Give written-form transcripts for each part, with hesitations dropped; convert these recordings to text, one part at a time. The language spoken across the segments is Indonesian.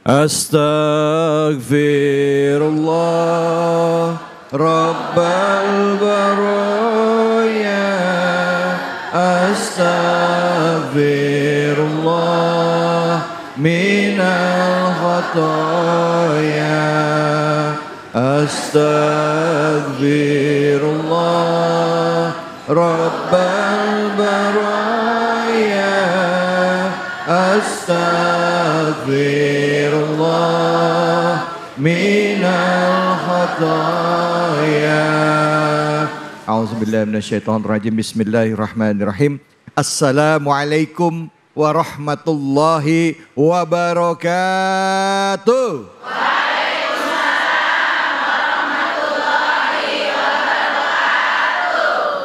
Astaghfirullah Rabbal baraya. Astaghfirullah minal khataya. Astaghfirullah Rabbal baraya. Astaghfirullah minal khataya. A'udzubillahi minasyaitonirrajim. Bismillahirrahmanirrahim. Assalamualaikum warahmatullahi wabarakatuh.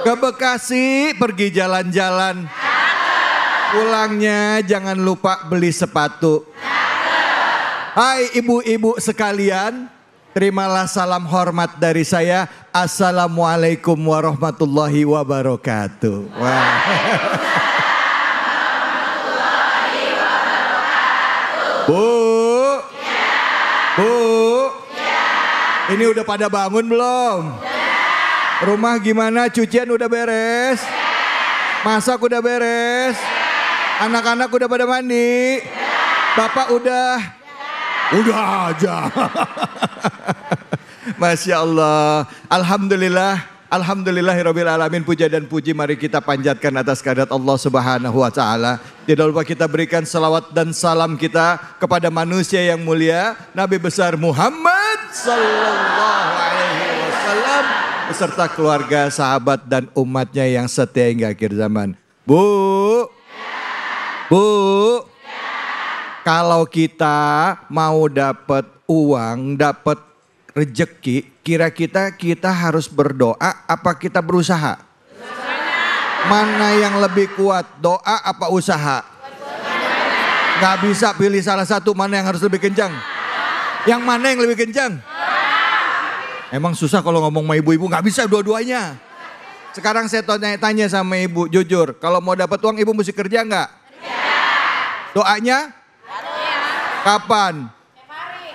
Ke Bekasi pergi jalan-jalan. Pulangnya jangan lupa beli sepatu. Hai ibu-ibu sekalian, terimalah salam hormat dari saya. Assalamualaikum warahmatullahi wabarakatuh. Wah. Bu, Bu, ini udah pada bangun belum? Rumah gimana? Cucian udah beres? Masak udah beres? Anak-anak udah pada mandi? Bapak udah? Udah aja. Masya Allah. Alhamdulillah. Alhamdulillahirabbil alamin. Puja dan puji mari kita panjatkan atas kehadirat Allah Subhanahu wa taala. Tidak lupa kita berikan salawat dan salam kita kepada manusia yang mulia, Nabi besar Muhammad sallallahu alaihi wasallam beserta keluarga, sahabat dan umatnya yang setia hingga akhir zaman. Bu, kalau kita mau dapat uang, dapat rejeki, kira-kira kita harus berdoa apa kita berusaha? Mana yang lebih kuat, doa apa usaha? Gak bisa pilih salah satu, mana yang harus lebih kencang? Yang mana yang lebih kencang? Emang susah kalau ngomong sama ibu-ibu, gak bisa dua-duanya. Sekarang saya tanya sama ibu, jujur, kalau mau dapat uang ibu mesti kerja gak? Doanya? Kapan?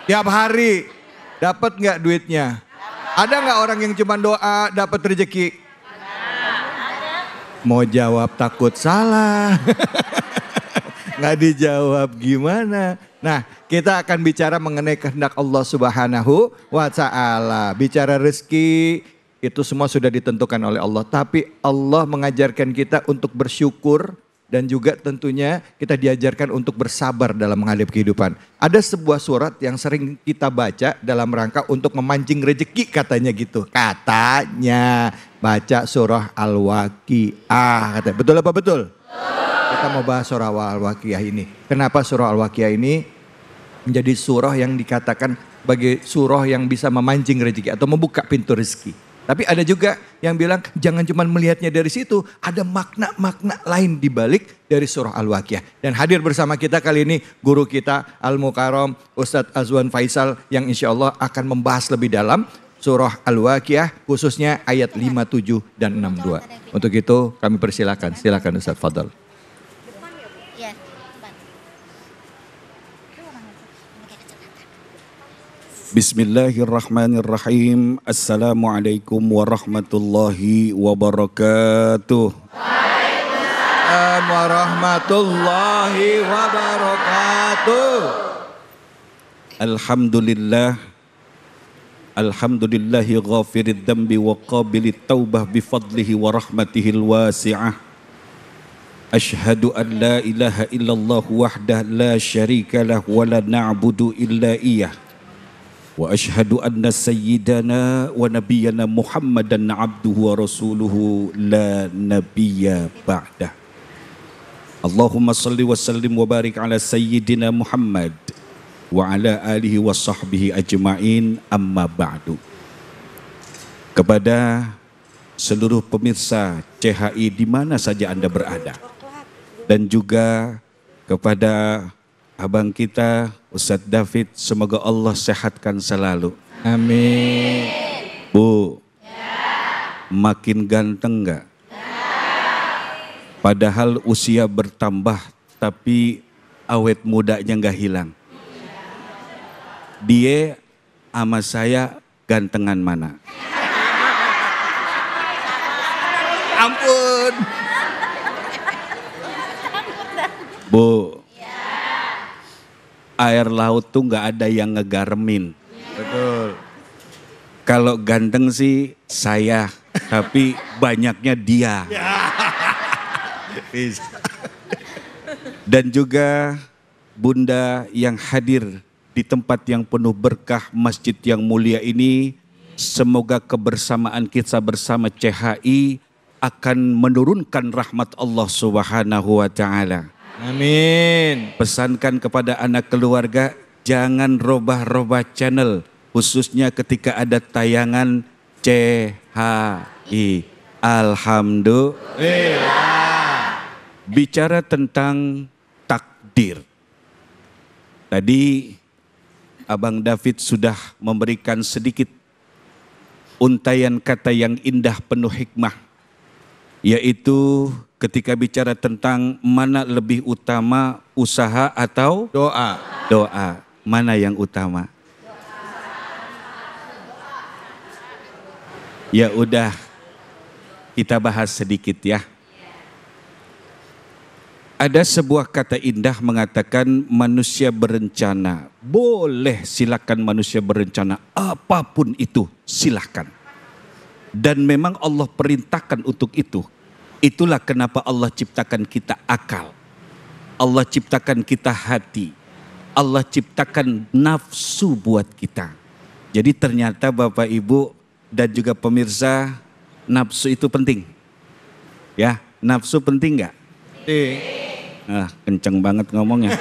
Tiap hari. Dapat nggak duitnya? Ada nggak orang yang cuma doa dapat rezeki? Mau jawab takut salah. Nggak dijawab gimana? Nah, kita akan bicara mengenai kehendak Allah Subhanahu wa taala. Bicara rezeki itu semua sudah ditentukan oleh Allah, tapi Allah mengajarkan kita untuk bersyukur. Dan juga tentunya kita diajarkan untuk bersabar dalam menghadapi kehidupan. Ada sebuah surat yang sering kita baca dalam rangka untuk memancing rezeki katanya gitu. Katanya baca surah Al-Waqiah. Betul apa betul? Kita mau bahas surah Al-Waqiah ini. Kenapa surah Al-Waqiah ini menjadi surah yang dikatakan sebagai surah yang bisa memancing rezeki atau membuka pintu rezeki. Tapi ada juga yang bilang jangan cuma melihatnya dari situ, ada makna-makna lain di balik dari surah Al-Waqiah. Dan hadir bersama kita kali ini guru kita Al-Mukarram Ustadz Azwan Faisal yang insya Allah akan membahas lebih dalam surah Al-Waqiah khususnya ayat 57 dan 62. Untuk itu kami persilakan, silakan Ustadz Fadal. Bismillahirrahmanirrahim. Assalamualaikum warahmatullahi wabarakatuh. Waalaikumsalam warahmatullahi wabarakatuh. Alhamdulillah. Alhamdulillahi ghafirid dambi wa qabilit taubah bifadlihi wa rahmatihil wasi'ah. Ashhadu an la ilaha illallah wahdah la syarika lah wa la na'budu illa iyah. Wa ashhadu anna sayyidana wa nabiyyana Muhammadan abduhu wa rasuluhu la nabiyya ba'dah. Allahumma salli wa sallim wa barik ala sayyidina Muhammad wa ala alihi wa sahbihi ajma'in, amma ba'du. Kepada seluruh pemirsa CHI di mana saja Anda berada, dan juga kepada abang kita Ustadz David, semoga Allah sehatkan selalu. Amin. Bu, makin ganteng enggak? Padahal usia bertambah tapi awet mudanya enggak hilang. Dia sama saya gantengan mana? Ampun. Bu, air laut tuh nggak ada yang ngegaremin. Betul. Kalau ganteng sih saya, tapi banyaknya dia. Dan juga Bunda yang hadir di tempat yang penuh berkah masjid yang mulia ini, semoga kebersamaan kita bersama CHI akan menurunkan rahmat Allah Subhanahu wa taala. Amin. Pesankan kepada anak keluarga, jangan robah-robah channel, khususnya ketika ada tayangan CHI. Alhamdulillah. Bicara tentang takdir. Tadi Abang David sudah memberikan sedikit untaian kata yang indah penuh hikmah, yaitu ketika bicara tentang mana lebih utama, usaha atau Doa. doa, mana yang utama? Ya udah, kita bahas sedikit ya. Ada sebuah kata indah mengatakan manusia berencana. Boleh, silakan manusia berencana apapun itu, silakan. Dan memang Allah perintahkan untuk itu. Itulah kenapa Allah ciptakan kita akal. Allah ciptakan kita hati. Allah ciptakan nafsu buat kita. Jadi ternyata Bapak Ibu dan juga pemirsa, nafsu itu penting. Ya, nafsu penting nggak? Kenceng banget ngomongnya.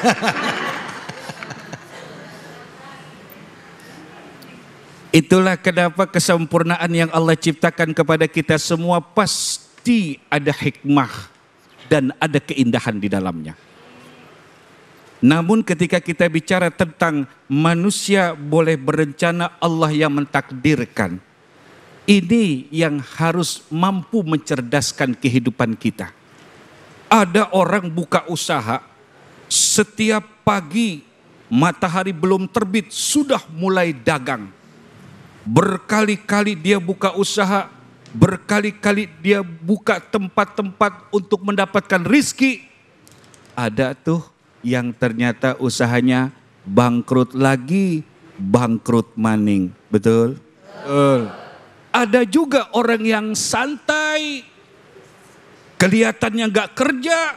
Itulah kenapa kesempurnaan yang Allah ciptakan kepada kita semua pasti ada hikmah dan ada keindahan di dalamnya. Namun ketika kita bicara tentang manusia boleh berencana, Allah yang mentakdirkan. Ini yang harus mampu mencerdaskan kehidupan kita. Ada orang buka usaha, setiap pagi matahari belum terbit sudah mulai dagang. Berkali-kali dia buka usaha, berkali-kali dia buka tempat-tempat untuk mendapatkan rizki. Ada tuh yang ternyata usahanya bangkrut lagi, bangkrut maning. Betul? Betul. Ada juga orang yang santai, kelihatannya gak kerja,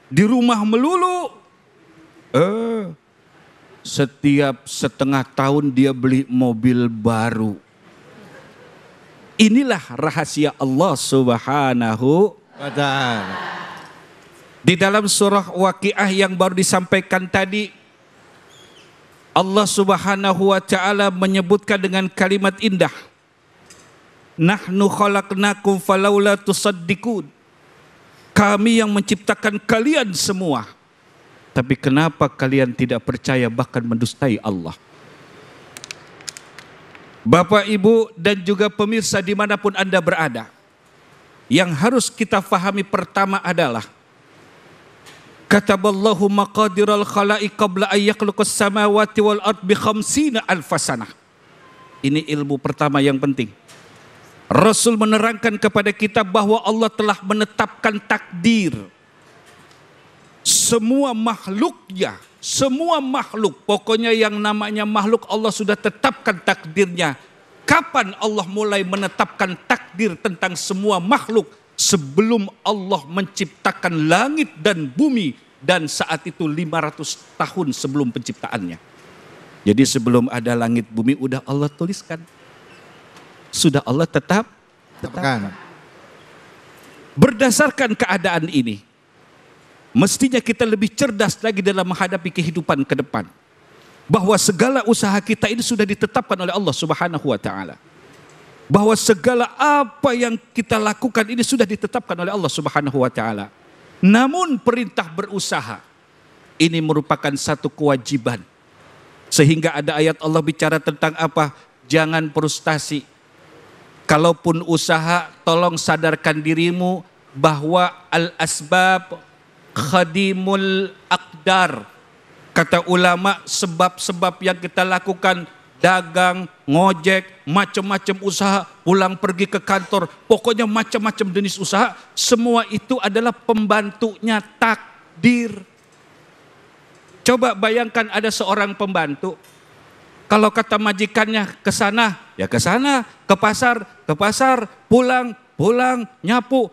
di rumah melulu. Setiap setengah tahun dia beli mobil baru. Inilah rahasia Allah Subhanahu wa ta'ala. Di dalam surah Waqiah yang baru disampaikan tadi, Allah Subhanahu wa ta'ala menyebutkan dengan kalimat indah. Nahnu khalaqnakum falaula tusaddiqun. Kami yang menciptakan kalian semua. Tapi kenapa kalian tidak percaya bahkan mendustai Allah? Bapak, Ibu dan juga pemirsa dimanapun Anda berada. Yang harus kita fahami pertama adalah kataballahu maqadiral khalaiq qabla an yakhluqas samawati wal ard bi khamsina alfasanah. Ini ilmu pertama yang penting. Rasul menerangkan kepada kita bahwa Allah telah menetapkan takdir. Semua makhluknya, semua makhluk, pokoknya yang namanya makhluk Allah sudah tetapkan takdirnya. Kapan Allah mulai menetapkan takdir tentang semua makhluk? Sebelum Allah menciptakan langit dan bumi, dan saat itu 500 tahun sebelum penciptaannya. Jadi sebelum ada langit bumi udah Allah tuliskan. Sudah Allah tetapkan. Berdasarkan keadaan ini, mestinya kita lebih cerdas lagi dalam menghadapi kehidupan ke depan. Bahwa segala usaha kita ini sudah ditetapkan oleh Allah Subhanahu wa ta'ala. Bahwa segala apa yang kita lakukan ini sudah ditetapkan oleh Allah Subhanahu wa ta'ala. Namun perintah berusaha ini merupakan satu kewajiban. Sehingga ada ayat Allah bicara tentang apa? Jangan frustasi. Kalaupun usaha, tolong sadarkan dirimu bahwa al-asbab khadimul aqdar. Kata ulama, sebab-sebab yang kita lakukan, dagang, ngojek, macam-macam usaha, pulang pergi ke kantor, pokoknya macam-macam jenis usaha, semua itu adalah pembantunya takdir. Coba bayangkan ada seorang pembantu, kalau kata majikannya ke sana, ya ke sana, ke pasar, pulang, nyapu,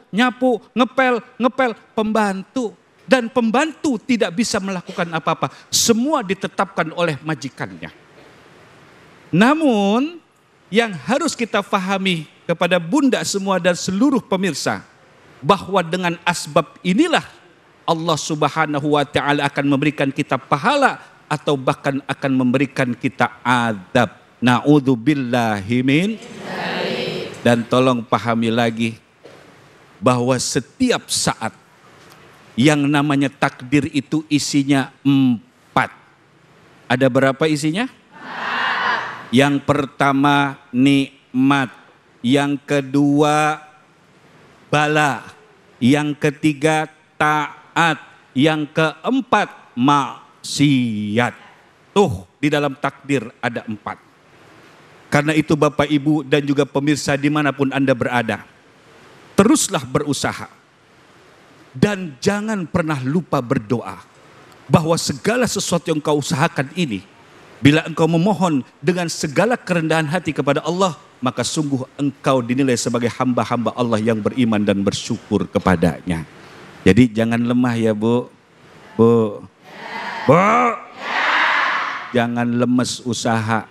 ngepel, pembantu. Dan pembantu tidak bisa melakukan apa-apa, semua ditetapkan oleh majikannya. Namun yang harus kita fahami kepada bunda semua dan seluruh pemirsa, bahwa dengan asbab inilah Allah Subhanahu wa taala akan memberikan kita pahala atau bahkan akan memberikan kita adab. Na'udzubillahi min. Dan tolong pahami lagi bahwa setiap saat yang namanya takdir itu isinya 4. Ada berapa isinya? 4. Yang pertama nikmat, yang kedua bala, yang ketiga taat, yang keempat maksiat. Tuh di dalam takdir ada 4. Karena itu Bapak Ibu dan juga pemirsa dimanapun Anda berada, teruslah berusaha. Dan jangan pernah lupa berdoa bahwa segala sesuatu yang kau usahakan ini, bila engkau memohon dengan segala kerendahan hati kepada Allah, maka sungguh engkau dinilai sebagai hamba-hamba Allah yang beriman dan bersyukur kepadanya. Jadi jangan lemah ya Bu. Jangan lemes usaha.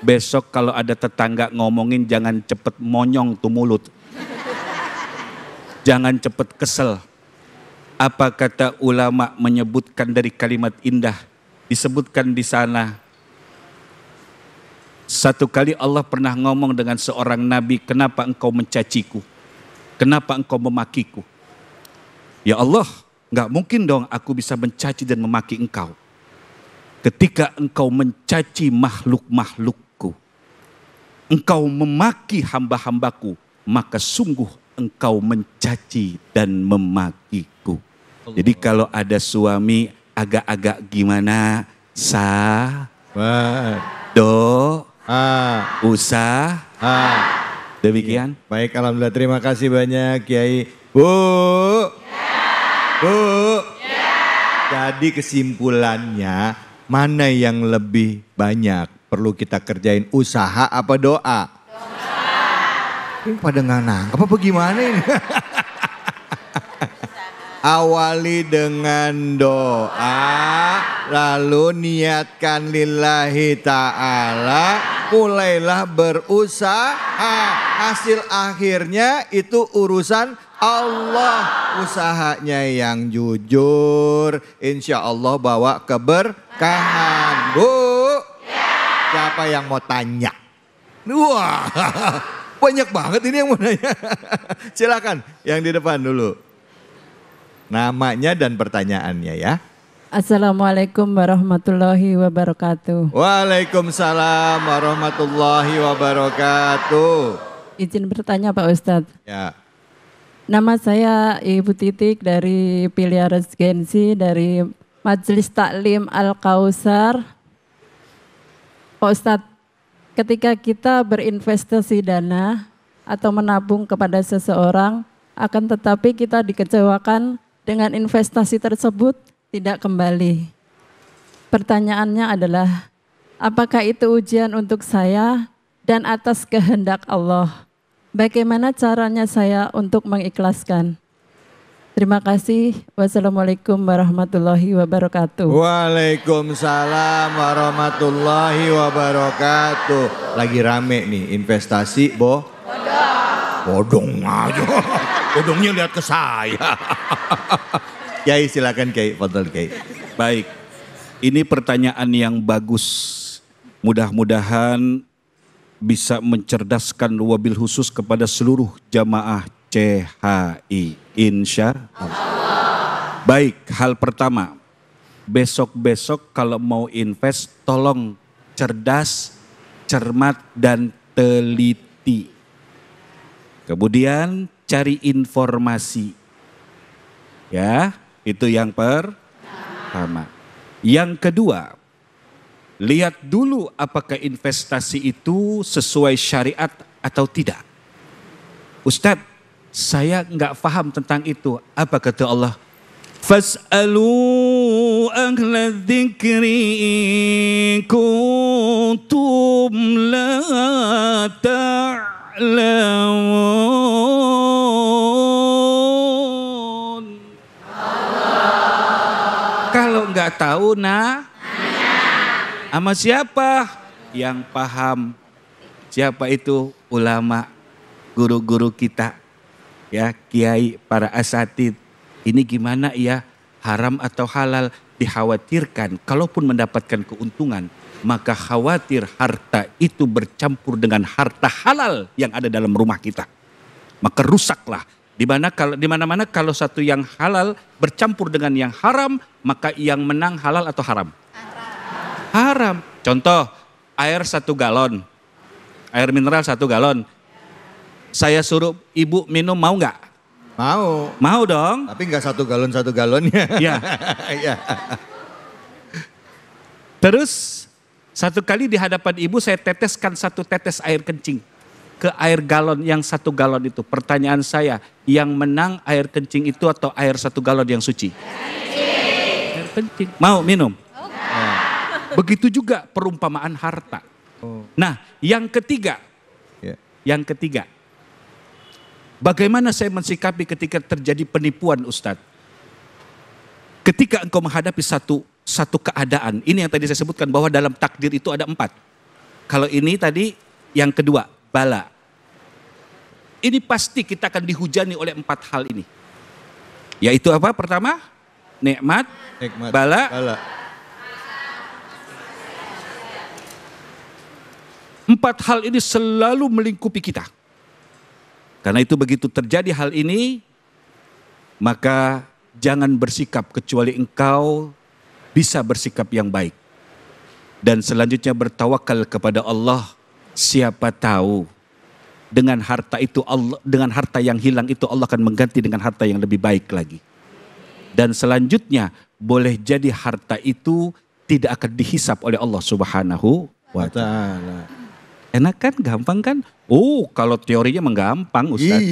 Besok kalau ada tetangga ngomongin jangan cepet monyong tuh mulut. Jangan cepat kesel. Apa kata ulama menyebutkan dari kalimat indah, disebutkan di sana. Satu kali Allah pernah ngomong dengan seorang nabi, kenapa engkau mencaciku? Kenapa engkau memakiku? Ya Allah, gak mungkin dong aku bisa mencaci dan memaki engkau. Ketika engkau mencaci makhluk-makhlukku, engkau memaki hamba-hambaku, maka sungguh engkau mencaci dan memakiku. Jadi kalau ada suami agak-agak gimana, usaha. Demikian. Baik, alhamdulillah, terima kasih banyak Kiai. Bu. Jadi kesimpulannya, mana yang lebih banyak perlu kita kerjain, usaha apa doa? Ini pada nggak nangkep apa gimana ini? Awali dengan doa, lalu niatkan lillahi ta'ala, mulailah berusaha. Hasil akhirnya itu urusan Allah. Usahanya yang jujur, insya Allah bawa keberkahan. Bu, siapa yang mau tanya? Wah, banyak banget ini yang mau nanya. Silakan yang di depan dulu. Namanya dan pertanyaannya ya. Assalamualaikum warahmatullahi wabarakatuh. Waalaikumsalam warahmatullahi wabarakatuh. Izin bertanya Pak Ustadz. Ya. Nama saya Ibu Titik dari Pilia Residensi dari Majelis Taklim Al-Kausar. Pak Ustadz, ketika kita berinvestasi dana atau menabung kepada seseorang, akan tetapi kita dikecewakan dengan investasi tersebut tidak kembali. Pertanyaannya adalah, apakah itu ujian untuk saya dan atas kehendak Allah? Bagaimana caranya saya untuk mengikhlaskan? Terima kasih. Wassalamualaikum warahmatullahi wabarakatuh. Waalaikumsalam warahmatullahi wabarakatuh. Lagi rame nih investasi, Bo. Bodong aja. Bodongnya lihat ke saya. Kiai silakan Kiai, fadhal Kiai. Baik, ini pertanyaan yang bagus. Mudah-mudahan bisa mencerdaskan wabil khusus kepada seluruh jamaah CHI. Insya Allah. Baik, hal pertama. Besok-besok kalau mau invest tolong cerdas, cermat dan teliti. Kemudian cari informasi. Ya, itu yang pertama. Yang kedua, lihat dulu apakah investasi itu sesuai syariat atau tidak. Ustadz, saya nggak paham tentang itu. Apa kata Allah? Fas'alu ahla dzikri kuntum la ta'lamun. Kalau nggak tahu, sama siapa? Yang paham. Siapa itu? Ulama, guru-guru kita, ya, kiai, para asatid. Ini gimana ya? Haram atau halal? Dikhawatirkan kalaupun mendapatkan keuntungan, maka khawatir harta itu bercampur dengan harta halal yang ada dalam rumah kita. Maka rusaklah. Di mana-mana kalau satu yang halal bercampur dengan yang haram, maka yang menang halal atau haram? Haram. Contoh, air 1 galon. Air mineral 1 galon. Saya suruh ibu minum, mau nggak? Mau. Mau dong. Tapi nggak 1 galonnya. Ya. Ya. Terus satu kali di hadapan ibu saya teteskan 1 tetes air kencing ke air galon yang 1 galon itu. Pertanyaan saya, yang menang air kencing itu atau air 1 galon yang suci? Air kencing. Mau minum? Begitu juga perumpamaan harta. Nah, yang ketiga. Yang ketiga. Bagaimana saya mensikapi ketika terjadi penipuan, Ustadz? Ketika engkau menghadapi satu keadaan, ini yang tadi saya sebutkan bahwa dalam takdir itu ada 4. Kalau ini tadi yang kedua, bala. Ini pasti kita akan dihujani oleh 4 hal ini. Yaitu apa? Pertama, nikmat, bala. 4 hal ini selalu melingkupi kita. Karena itu begitu terjadi hal ini, maka jangan bersikap kecuali engkau bisa bersikap yang baik. Dan selanjutnya bertawakal kepada Allah. Siapa tahu dengan harta itu dengan harta yang hilang itu Allah akan mengganti dengan harta yang lebih baik lagi. Dan selanjutnya boleh jadi harta itu tidak akan dihisap oleh Allah Subhanahu wa ta'ala. Enak kan? Gampang kan? Oh, kalau teorinya menggampang, Ustaz.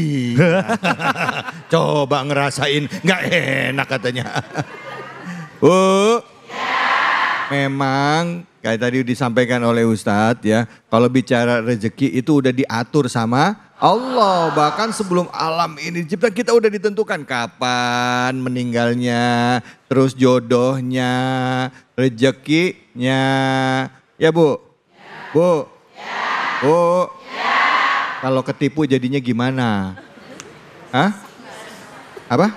Coba ngerasain, nggak enak katanya. Memang kayak tadi disampaikan oleh Ustadz ya, kalau bicara rezeki itu udah diatur sama Allah. Bahkan sebelum alam ini dicipta kita udah ditentukan kapan meninggalnya, terus jodohnya, rezekinya. Ya Bu? Bu? Bu? Kalau ketipu jadinya gimana? Hah? Apa?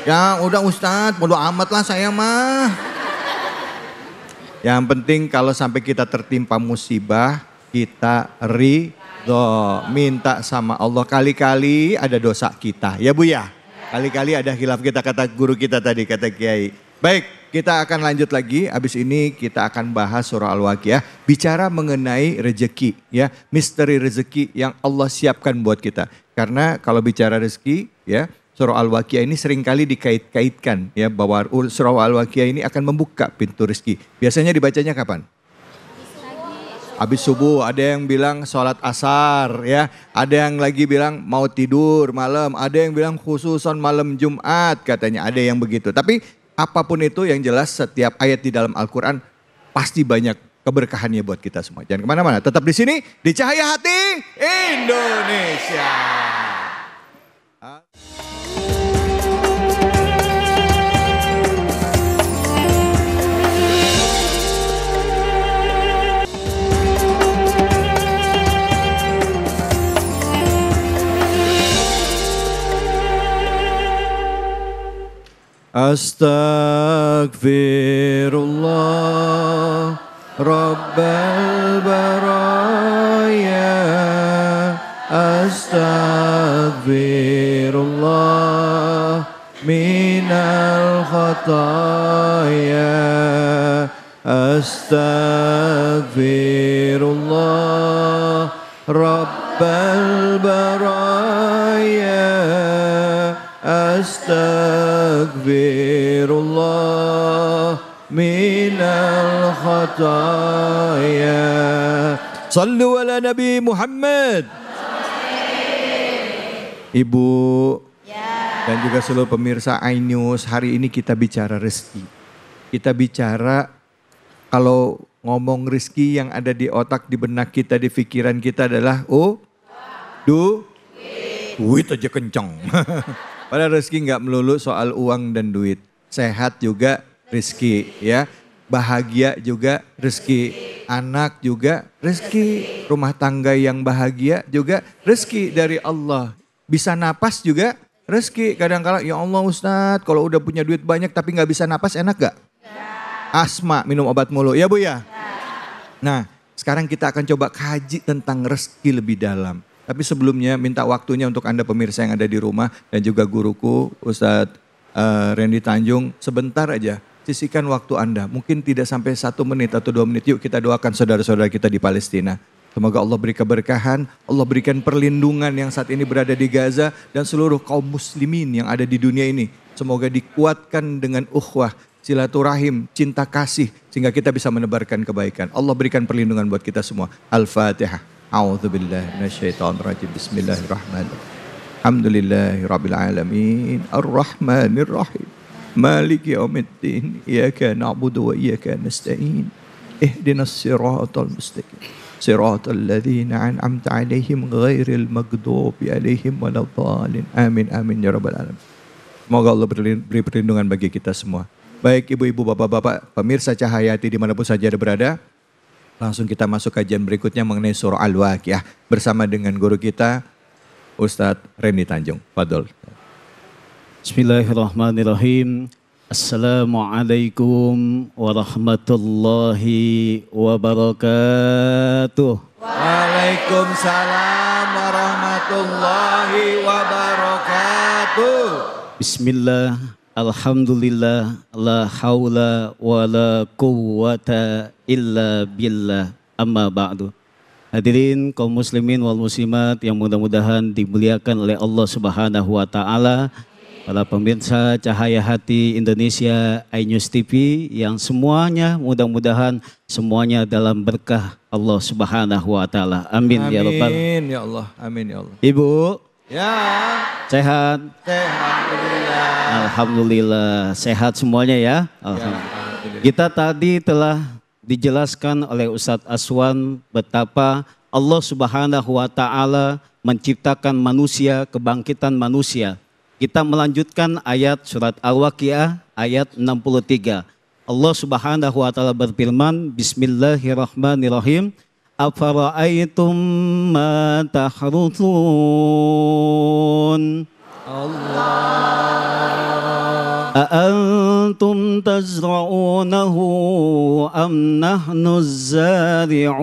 Ya udah Ustadz, bodo amat lah saya mah. Yang penting kalau sampai kita tertimpa musibah, kita ridho, minta sama Allah. Kali-kali ada dosa kita, ya Bu ya? Kali-kali ada khilaf kita, kata guru kita tadi, kata Kiai. Baik, kita akan lanjut lagi. Habis ini kita akan bahas surah Al-Waqiah. Bicara mengenai rezeki, ya, misteri rezeki yang Allah siapkan buat kita. Karena kalau bicara rezeki, ya, surah Al-Waqiah ini seringkali dikait-kaitkan, ya, bahwa surah Al-Waqiah ini akan membuka pintu rezeki. Biasanya dibacanya kapan? Habis subuh, ada yang bilang sholat asar, ya, ada yang lagi bilang mau tidur malam, ada yang bilang khususan malam Jumat katanya, ada yang begitu. Tapi apapun itu yang jelas setiap ayat di dalam Al-Quran pasti banyak keberkahannya buat kita semua. Jangan kemana-mana, tetap di sini di Cahaya Hati Indonesia. Astaghfirullah Rabbal baraya. Astaghfirullah minal khataya. Astaghfirullah Rabbal baraya. Astaghfirullah minal khataya. Sallu ala Nabi Muhammad. Ibu dan juga seluruh pemirsa iNews, hari ini kita bicara rezeki. Kita bicara kalau ngomong rezeki yang ada di otak, di benak kita, di pikiran kita adalah duit aja kenceng. Padahal rezeki nggak melulu soal uang dan duit. Sehat juga rezeki, ya. Bahagia juga rezeki. Anak juga rezeki. Rumah tangga yang bahagia juga rezeki dari Allah. Bisa napas juga rezeki. Kadang-kadang ya Allah Ustadz, kalau udah punya duit banyak tapi nggak bisa napas, enak gak? Asma minum obat mulu, ya Bu ya? Nah, sekarang kita akan coba kaji tentang rezeki lebih dalam. Tapi sebelumnya minta waktunya untuk Anda pemirsa yang ada di rumah dan juga guruku Ustadz Randy Tanjung, sebentar aja sisihkan waktu Anda. Mungkin tidak sampai 1 menit atau 2 menit. Yuk kita doakan saudara-saudara kita di Palestina. Semoga Allah beri keberkahan, Allah berikan perlindungan yang saat ini berada di Gaza dan seluruh kaum muslimin yang ada di dunia ini. Semoga dikuatkan dengan ukhuwah, silaturahim, cinta kasih sehingga kita bisa menebarkan kebaikan. Allah berikan perlindungan buat kita semua. Al-Fatihah. A'udzubillahi minasyaitonirrajim. Bismillahirrahmanirrahim. Alhamdulillahirabbil alamin. Arrahmanirrahim. Maliki yaumiddin. Iyyaka na'budu wa iyyaka nasta'in. Ihdinas siratal mustaqim. Siratal ladzina an'amta 'alaihim ghairil maghdubi 'alaihim waladdallin. Amin amin ya rabbal alamin. Semoga Allah beri perlindungan bagi kita semua. Baik ibu-ibu, bapak-bapak, pemirsa Cahayati dimanapun saja ada berada. Langsung kita masuk kajian berikutnya mengenai surah Al-Waqiah bersama dengan guru kita Ustadz Randy Tanjung. Fadol. Bismillahirrahmanirrahim. Assalamualaikum warahmatullahi wabarakatuh. Waalaikumsalam warahmatullahi wabarakatuh. Bismillah, alhamdulillah, la haula wa la quwwata illa billah, amma ba'du. Hadirin kaum muslimin wal muslimat yang mudah-mudahan dimuliakan oleh Allah Subhanahu wa taala. Para pemirsa Cahaya Hati Indonesia iNews TV yang semuanya mudah-mudahan semuanya dalam berkah Allah Subhanahu wa taala. Amin, ya rabbal. Amin ya Allah. Amin ya Allah. Ibu, Ya. sehat? Alhamdulillah. Alhamdulillah, sehat semuanya ya. Alhamdulillah. Kita tadi telah dijelaskan oleh Ustadz Aswan betapa Allah Subhanahu wa taala menciptakan manusia, kebangkitan manusia. Kita melanjutkan ayat surat Al-Waqiah ayat 63. Allah Subhanahu wa taala berfirman, Bismillahirrahmanirrahim. Afara'aitum ma tahruthun. Allah. A'antum tazra'unahu am nahnu zari'un.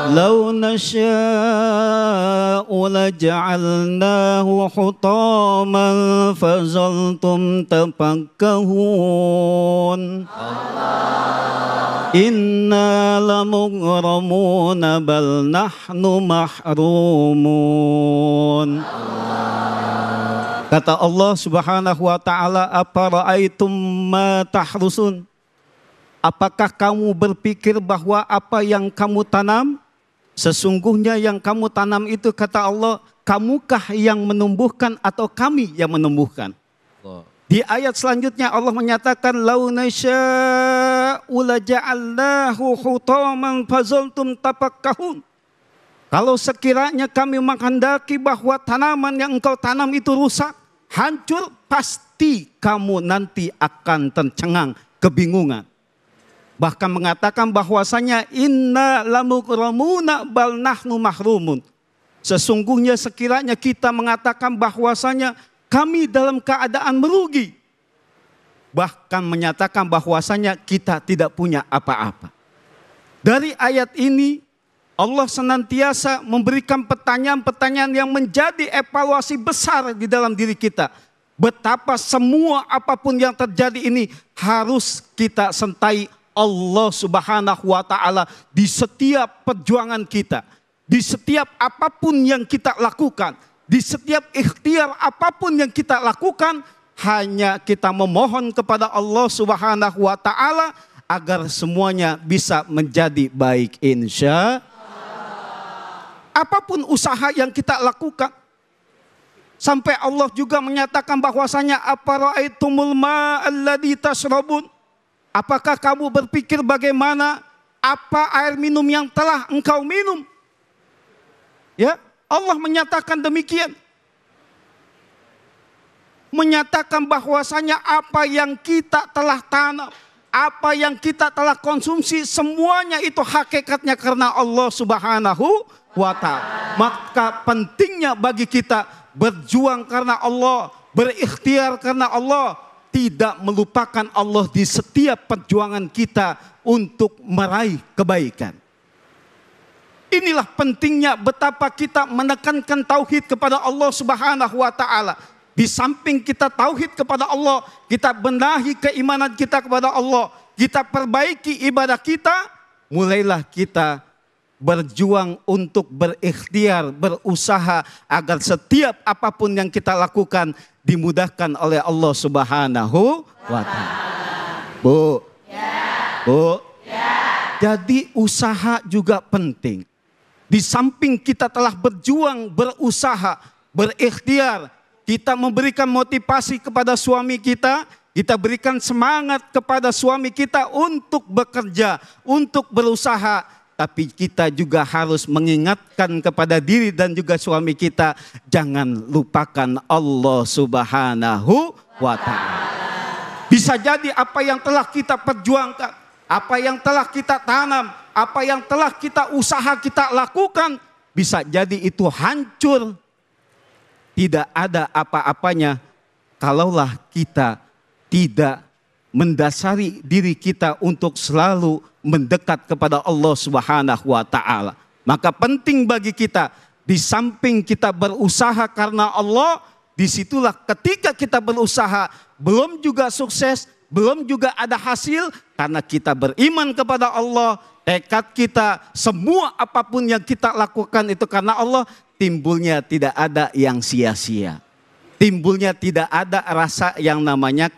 لو نشاء لجعلناه حطاما فظلتم تفكهون إنا لمغرمون بل نحن محرومون. Kata Allah Subhanahu wa taala, afara'aitum ma tahrusun. Apakah kamu berpikir bahwa apa yang kamu tanam, sesungguhnya yang kamu tanam itu, kata Allah, kamukah yang menumbuhkan atau kami yang menumbuhkan? Di ayat selanjutnya Allah menyatakan, lau nasya'u laja'alnahu hutaman fazaltum tafakkahun. Kalau sekiranya kami menghendaki bahwa tanaman yang engkau tanam itu rusak, hancur, pasti kamu nanti akan tercengang, kebingungan. Bahkan mengatakan bahwasanya inna lamukramuna bal nahnu mahrumun. Sesungguhnya sekiranya kita mengatakan bahwasanya kami dalam keadaan merugi. Bahkan menyatakan bahwasanya kita tidak punya apa-apa. Dari ayat ini Allah senantiasa memberikan pertanyaan-pertanyaan yang menjadi evaluasi besar di dalam diri kita. Betapa semua apapun yang terjadi ini harus kita sentai Allah Subhanahu wa taala di setiap perjuangan kita, di setiap apapun yang kita lakukan, di setiap ikhtiar apapun yang kita lakukan, hanya kita memohon kepada Allah Subhanahu wa taala agar semuanya bisa menjadi baik insya Allah. Apapun usaha yang kita lakukan, sampai Allah juga menyatakan bahwasanya afara'aitumul ma'alladzi tashrabun, apakah kamu berpikir bagaimana apa air minum yang telah engkau minum? Ya, Allah menyatakan demikian. Menyatakan bahwasanya apa yang kita telah tanam, apa yang kita telah konsumsi, semuanya itu hakikatnya karena Allah Subhanahu wa ta'ala. Maka pentingnya bagi kita berjuang karena Allah, berikhtiar karena Allah, tidak melupakan Allah di setiap perjuangan kita untuk meraih kebaikan. Inilah pentingnya betapa kita menekankan tauhid kepada Allah Subhanahu wa ta'ala. Di samping kita tauhid kepada Allah, kita benahi keimanan kita kepada Allah, kita perbaiki ibadah kita, mulailah kita berjuang untuk berikhtiar, berusaha agar setiap apapun yang kita lakukan dimudahkan oleh Allah Subhanahu wa ta'ala. Bu, Bu, jadi usaha juga penting. Di samping kita telah berjuang, berusaha, berikhtiar, kita memberikan motivasi kepada suami kita berikan semangat kepada suami kita untuk bekerja, untuk berusaha. Tapi kita juga harus mengingatkan kepada diri dan juga suami kita, jangan lupakan Allah Subhanahu wa ta'ala. Bisa jadi apa yang telah kita perjuangkan, apa yang telah kita tanam, apa yang telah kita usaha kita lakukan, bisa jadi itu hancur. Tidak ada apa-apanya kalaulah kita tidak mendasari diri kita untuk selalu mendekat kepada Allah Subhanahu wa ta'ala. Maka penting bagi kita, di samping kita berusaha karena Allah, disitulah ketika kita berusaha belum juga sukses, belum juga ada hasil, karena kita beriman kepada Allah, tekad kita, semua apapun yang kita lakukan itu karena Allah, timbulnya tidak ada yang sia-sia. Timbulnya tidak ada rasa yang namanya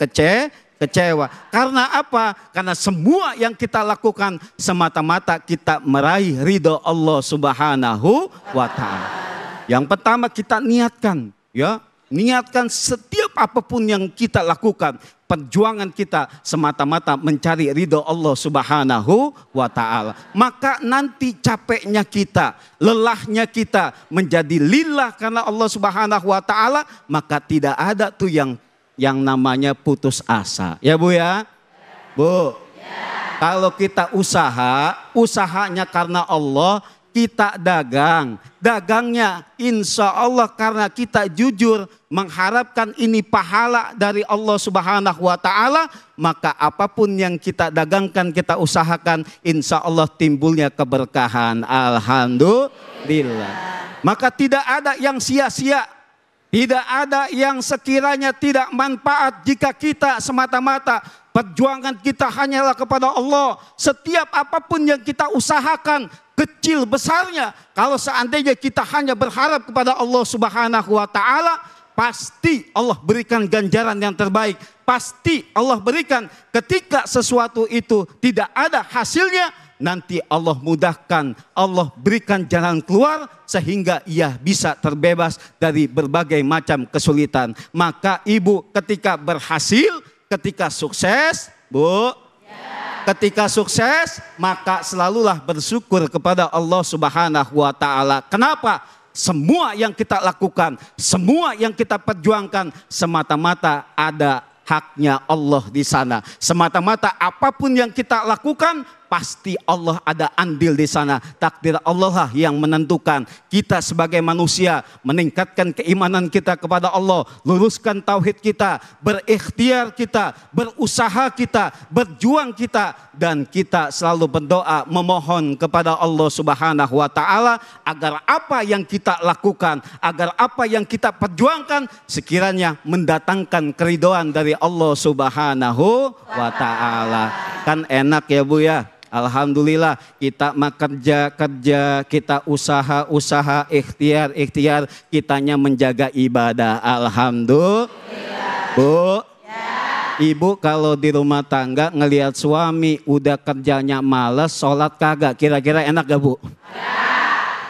kecewa. Karena apa? Karena semua yang kita lakukan semata-mata kita meraih ridho Allah Subhanahu wa ta'ala. Yang pertama kita niatkan, ya. Niatkan setiap apapun yang kita lakukan, perjuangan kita semata-mata mencari ridho Allah Subhanahu wa ta'ala. Maka nanti capeknya kita, lelahnya kita menjadi lillah karena Allah Subhanahu wa ta'ala, maka tidak ada tuh yang namanya putus asa. Ya Bu ya? Bu, kalau kita usahanya karena Allah, kita dagangnya insya Allah karena kita jujur mengharapkan ini pahala dari Allah Subhanahu wa ta'ala, maka apapun yang kita dagangkan, kita usahakan, insya Allah timbulnya keberkahan. Alhamdulillah. Maka tidak ada yang sia-sia, tidak ada yang sekiranya tidak manfaat jika kita semata-mata perjuangan kita hanyalah kepada Allah. Setiap apapun yang kita usahakan, kecil besarnya, kalau seandainya kita hanya berharap kepada Allah Subhanahu wa ta'ala, pasti Allah berikan ganjaran yang terbaik. Pasti Allah berikan. Ketika sesuatu itu tidak ada hasilnya, nanti Allah mudahkan, Allah berikan jalan keluar sehingga ia bisa terbebas dari berbagai macam kesulitan. Maka ibu ketika berhasil, ketika sukses, Bu, ketika sukses, maka selalulah bersyukur kepada Allah Subhanahu wa ta'ala. Kenapa? Semua yang kita lakukan, semua yang kita perjuangkan, semata-mata ada haknya Allah di sana. Semata-mata apapun yang kita lakukan, pasti Allah ada andil di sana. Takdir Allah lah yang menentukan. Kita sebagai manusia meningkatkan keimanan kita kepada Allah, luruskan tauhid kita, berikhtiar kita, berusaha kita, berjuang kita, dan kita selalu berdoa memohon kepada Allah Subhanahu wa ta'ala agar apa yang kita lakukan, agar apa yang kita perjuangkan sekiranya mendatangkan keridhaan dari Allah Subhanahu wa ta'ala. Kan enak ya Bu ya. Alhamdulillah kita kerja, kita usaha, ikhtiar, kitanya menjaga ibadah. Alhamdulillah. Bu, ibu kalau di rumah tangga ngelihat suami udah kerjanya males, sholat kagak, kira-kira enak gak bu?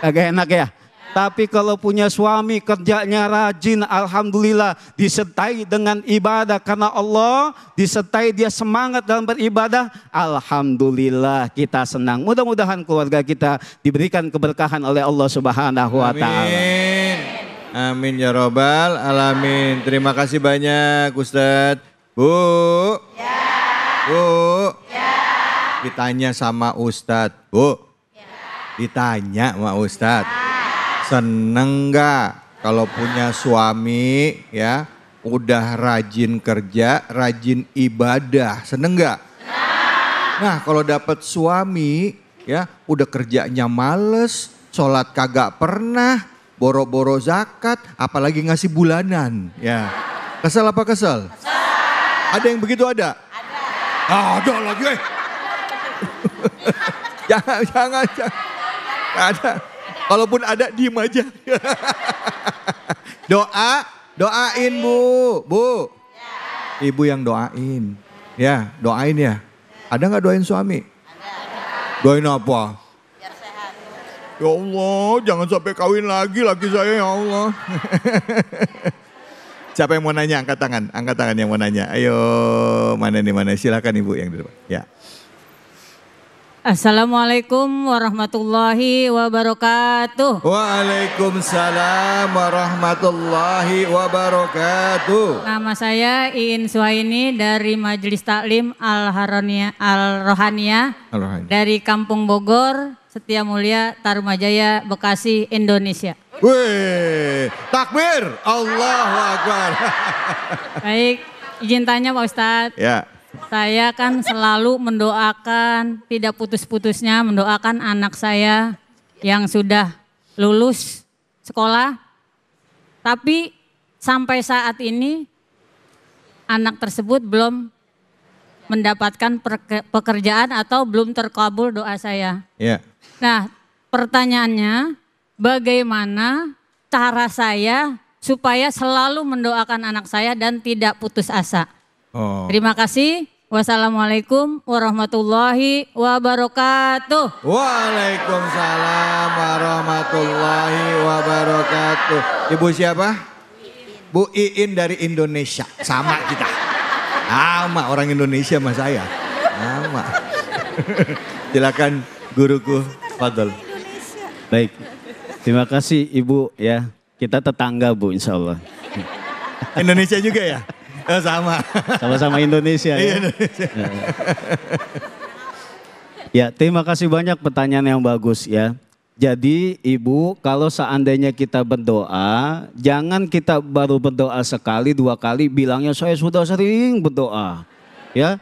Kagak enak ya? Tapi kalau punya suami kerjanya rajin, alhamdulillah, disertai dengan ibadah karena Allah, disertai dia semangat dalam beribadah, alhamdulillah kita senang. Mudah-mudahan keluarga kita diberikan keberkahan oleh Allah Subhanahu wa taala. Amin. Amin ya robbal alamin. Terima kasih banyak Ustadz. Bu. Bu. Ditanya sama Ustadz. Bu. Ditanya sama Ustadz. Seneng gak kalau punya suami ya udah rajin kerja, rajin ibadah, seneng gak? Nah kalau dapat suami ya udah kerjanya males, sholat kagak pernah, boro-boro zakat, apalagi ngasih bulanan ya. Kesel apa kesel? Ada yang begitu ada? Ada lagi. jangan. Ada. Kalaupun ada diem aja. Doain Bu. Ibu yang doain. Ya, doain ya. Ada nggak doain suami? Doain apa? Biar sehat. Ya Allah, jangan sampai kawin lagi saya ya Allah. Siapa yang mau nanya? Angkat tangan yang mau nanya. Ayo, mana silakan Ibu yang di depan. Ya. Assalamualaikum warahmatullahi wabarakatuh. Waalaikumsalam warahmatullahi wabarakatuh. Nama saya Iin Suhaini dari Majelis Taklim Al-Rohaniyah dari Kampung Bogor, Setiamulya, Tarumajaya, Bekasi, Indonesia. Wih, takbir, Allahu Akbar. Baik, izin tanya Pak Ustadz. Ya. Saya kan selalu mendoakan, tidak putus-putusnya mendoakan anak saya yang sudah lulus sekolah. Tapi sampai saat ini anak tersebut belum mendapatkan pekerjaan atau belum terkabul doa saya. Ya. Nah, pertanyaannya bagaimana cara saya supaya selalu mendoakan anak saya dan tidak putus asa? Oh. Terima kasih. Wassalamualaikum warahmatullahi wabarakatuh. Waalaikumsalam warahmatullahi wabarakatuh. Ibu siapa? Bu Iin dari Indonesia. Sama kita. Sama orang Indonesia sama saya. Sama. Silakan guruku. Fadol. Baik, terima kasih Ibu ya. Kita tetangga Bu insya Allah. Indonesia juga ya? Oh, sama. Sama-sama Indonesia ya. Indonesia. Ya, terima kasih banyak pertanyaan yang bagus ya. Jadi Ibu, kalau seandainya kita berdoa, jangan kita baru berdoa sekali, dua kali bilangnya saya sudah sering berdoa. Ya,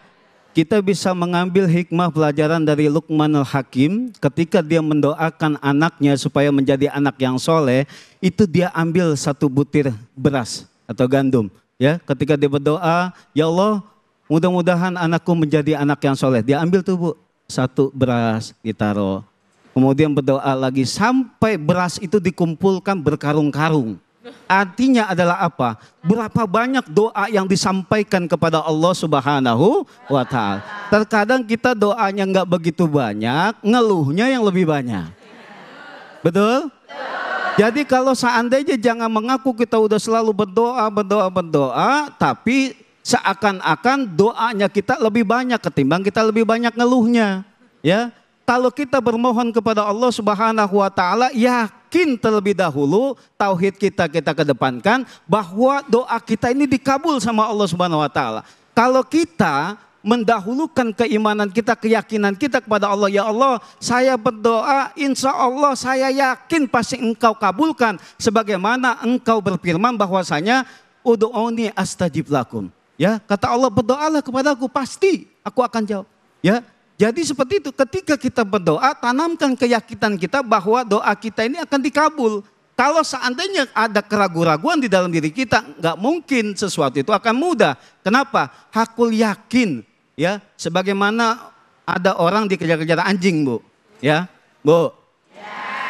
kita bisa mengambil hikmah pelajaran dari Luqmanul Hakim ketika dia mendoakan anaknya supaya menjadi anak yang soleh, itu dia ambil satu butir beras atau gandum. Ya, ketika dia berdoa, ya Allah, mudah-mudahan anakku menjadi anak yang soleh. Dia ambil tuh Bu, satu beras ditaruh. Kemudian berdoa lagi sampai beras itu dikumpulkan berkarung-karung. Artinya adalah apa? Berapa banyak doa yang disampaikan kepada Allah Subhanahu wa Ta'ala. Terkadang kita doanya nggak begitu banyak, ngeluhnya yang lebih banyak. Betul? Jadi kalau seandainya jangan mengaku kita udah selalu berdoa, tapi seakan-akan doanya kita lebih banyak ketimbang kita lebih banyak ngeluhnya. Ya, kalau kita bermohon kepada Allah Subhanahu wa Ta'ala, yakin terlebih dahulu tauhid kita kedepankan bahwa doa kita ini dikabul sama Allah Subhanahu wa Ta'ala. Kalau kita mendahulukan keimanan kita, keyakinan kita kepada Allah. Ya Allah, saya berdoa, insya Allah saya yakin pasti Engkau kabulkan. Sebagaimana Engkau berfirman bahwasanya, ud'uni astajib lakum. Ya, kata Allah, berdoalah kepadaku, pasti aku akan jawab. Ya, jadi seperti itu. Ketika kita berdoa, tanamkan keyakinan kita bahwa doa kita ini akan dikabul. Kalau seandainya ada keraguan-raguan di dalam diri kita, nggak mungkin sesuatu itu akan mudah. Kenapa? Hakul yakin. Ya, sebagaimana ada orang dikejar-kejar anjing, Bu. Ya, Bu.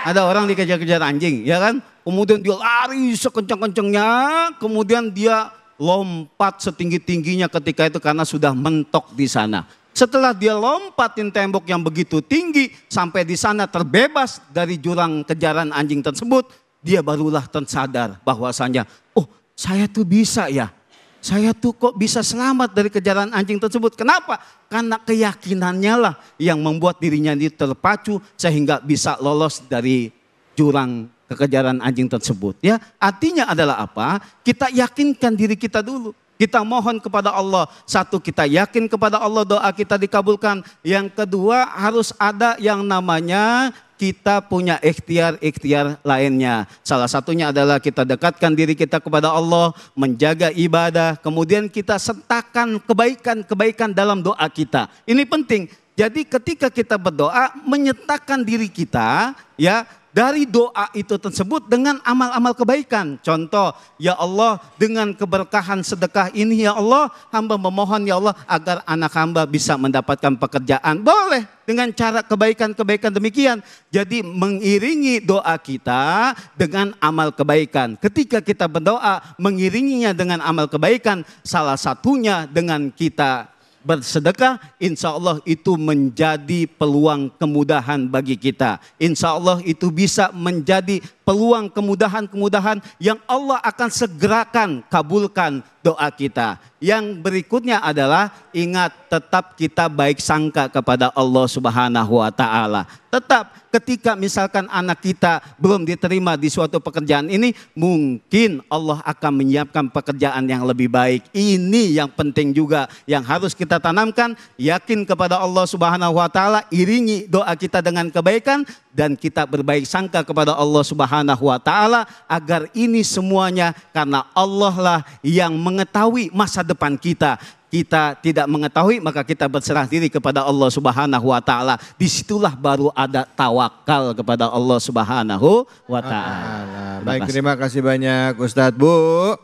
Ada orang dikejar-kejar anjing, ya kan? Kemudian dia lari sekencang-kencangnya, kemudian dia lompat setinggi-tingginya ketika itu karena sudah mentok di sana. Setelah dia lompatin tembok yang begitu tinggi sampai di sana terbebas dari jurang kejaran anjing tersebut, dia barulah tersadar bahwasanya, oh saya tuh bisa ya. Saya tuh kok bisa selamat dari kejaran anjing tersebut. Kenapa? Karena keyakinannya lah yang membuat dirinya ini terpacu sehingga bisa lolos dari jurang kekejaran anjing tersebut. Ya, artinya adalah apa? Kita yakinkan diri kita dulu. Kita mohon kepada Allah. Satu, kita yakin kepada Allah, doa kita dikabulkan. Yang kedua, harus ada yang namanya kita punya ikhtiar-ikhtiar lainnya. Salah satunya adalah kita dekatkan diri kita kepada Allah, menjaga ibadah, kemudian kita sertakan kebaikan-kebaikan dalam doa kita. Ini penting. Jadi ketika kita berdoa, menyertakan diri kita ya dari doa itu tersebut dengan amal-amal kebaikan. Contoh, ya Allah dengan keberkahan sedekah ini ya Allah, hamba memohon ya Allah agar anak hamba bisa mendapatkan pekerjaan. Boleh dengan cara kebaikan-kebaikan demikian. Jadi mengiringi doa kita dengan amal kebaikan. Ketika kita berdoa mengiringinya dengan amal kebaikan, salah satunya dengan kita bersedekah, insya Allah itu menjadi peluang kemudahan bagi kita. Insya Allah itu bisa menjadi peluang kemudahan-kemudahan yang Allah akan segerakan kabulkan doa kita. Yang berikutnya adalah ingat tetap kita baik sangka kepada Allah Subhanahu wa taala. Tetap ketika misalkan anak kita belum diterima di suatu pekerjaan ini, mungkin Allah akan menyiapkan pekerjaan yang lebih baik. Ini yang penting juga yang harus kita tanamkan, yakin kepada Allah Subhanahu wa taala, iringi doa kita dengan kebaikan dan kita berbaik sangka kepada Allah Subhanahu wa taala agar ini semuanya karena Allah lah yang mengetahui masa depan kita. Kita tidak mengetahui maka kita berserah diri kepada Allah Subhanahu wa taala. Disitulah baru ada tawakal kepada Allah Subhanahu wa taala. Baik, terima kasih banyak Ustadz. Bu.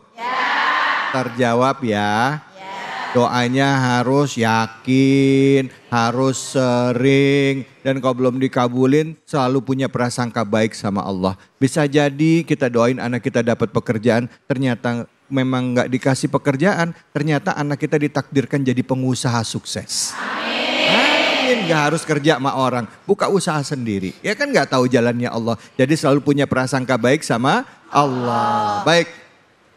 Terjawab ya. Doanya harus yakin, harus sering, dan kalau belum dikabulin selalu punya prasangka baik sama Allah. Bisa jadi kita doain anak kita dapat pekerjaan, ternyata memang nggak dikasih pekerjaan, ternyata anak kita ditakdirkan jadi pengusaha sukses. Amin. Nggak harus kerja sama orang, buka usaha sendiri. Ya kan nggak tahu jalannya Allah. Jadi selalu punya prasangka baik sama Allah. Baik.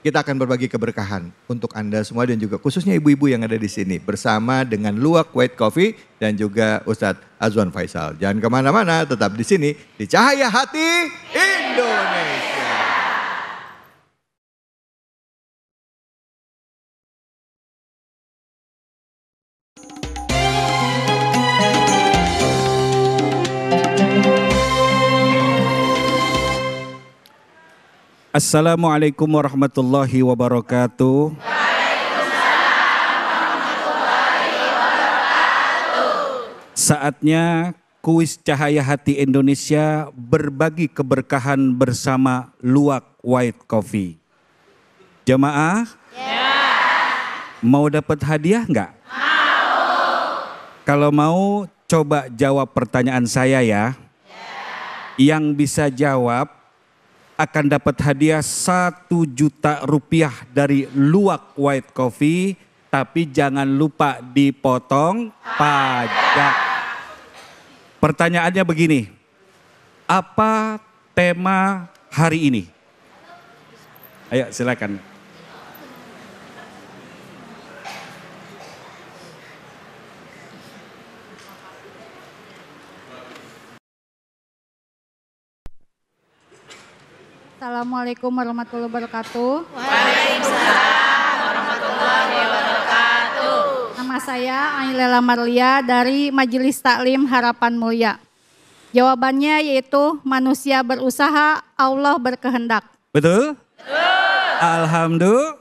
Kita akan berbagi keberkahan untuk Anda semua dan juga khususnya ibu-ibu yang ada di sini bersama dengan Luwak White Coffee dan juga Ustadz Azwan Faisal. Jangan kemana-mana, tetap di sini di Cahaya Hati Indonesia. Assalamualaikum warahmatullahi wabarakatuh. Saatnya kuis Cahaya Hati Indonesia berbagi keberkahan bersama Luwak White Coffee. Jamaah? Mau dapat hadiah enggak? Kalau mau coba jawab pertanyaan saya ya. Yang bisa jawab akan dapat hadiah 1 juta rupiah dari Luwak White Coffee, tapi jangan lupa dipotong pajak. Pertanyaannya begini, apa tema hari ini? Ayo silakan. Assalamualaikum warahmatullahi wabarakatuh. Waalaikumsalam warahmatullahi wabarakatuh. Nama saya Ailela Marlia dari Majelis Taklim Harapan Mulia. Jawabannya yaitu manusia berusaha, Allah berkehendak. Betul? Alhamdulillah.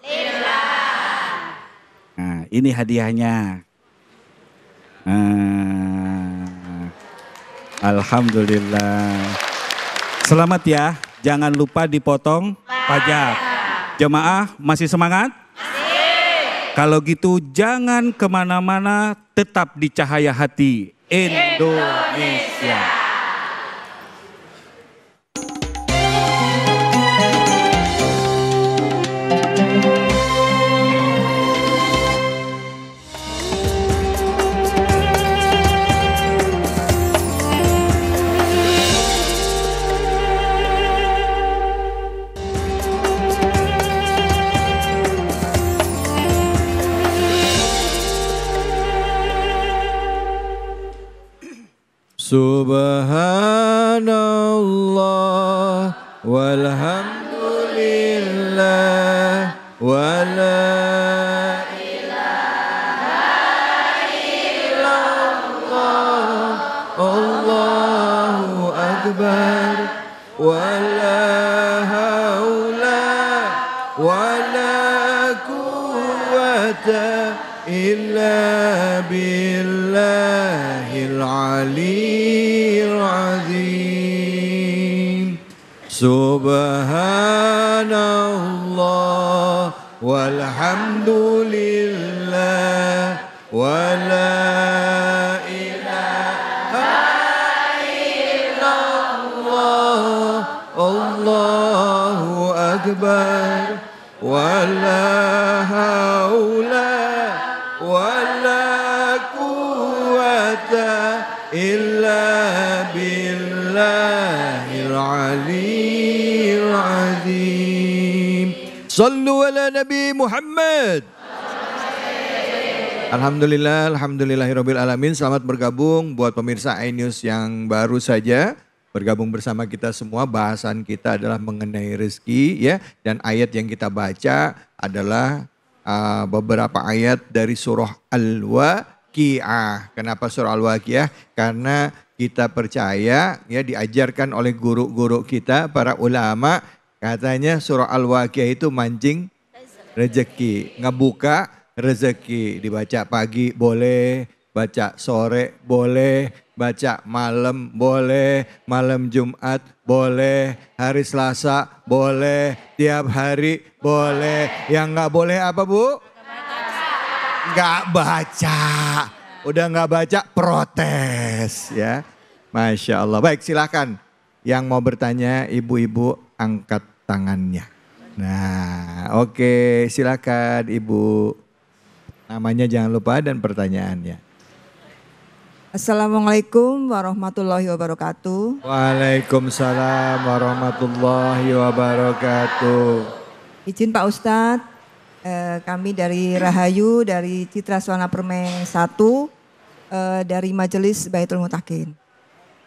Nah, ini hadiahnya. Alhamdulillah. Selamat ya. Jangan lupa dipotong pajak. Jemaah masih semangat? Masih. Kalau gitu jangan kemana-mana, tetap di Cahaya Hati Indonesia. Subhanallah walhamdulillah wala ilaha illallah Allahu akbar wala haula wala quwwata illa billahil aliyyil azim. Subhanallah walhamdulillah wala ilaha illallah Allahu akbar wala haula wala quwwata illa billahil aliyyil azim. Sallu ala Nabi Muhammad. Alhamdulillahirabbil alamin. Selamat bergabung buat pemirsa iNews yang baru saja bergabung bersama kita semua. Bahasan kita adalah mengenai rezeki ya, dan ayat yang kita baca adalah beberapa ayat dari surah Al-Waqiah. Kenapa surah Al-Waqiah? Karena kita percaya ya, diajarkan oleh guru-guru kita para ulama, katanya surah Al-Waqiah itu mancing rezeki, ngebuka rezeki. Dibaca pagi boleh, baca sore boleh, baca malam boleh, malam Jumat boleh, hari Selasa boleh, tiap hari boleh. Yang nggak boleh apa Bu? Nggak baca. Udah nggak baca protes ya. Masya Allah. Baik, silakan. Yang mau bertanya ibu-ibu angkat tangannya. Nah, oke, silakan Ibu. Namanya jangan lupa dan pertanyaannya. Assalamualaikum warahmatullahi wabarakatuh. Waalaikumsalam warahmatullahi wabarakatuh. Izin Pak Ustadz, kami dari Rahayu, dari Citra Suwana Permeng 1, dari Majelis Baitul Mutakin.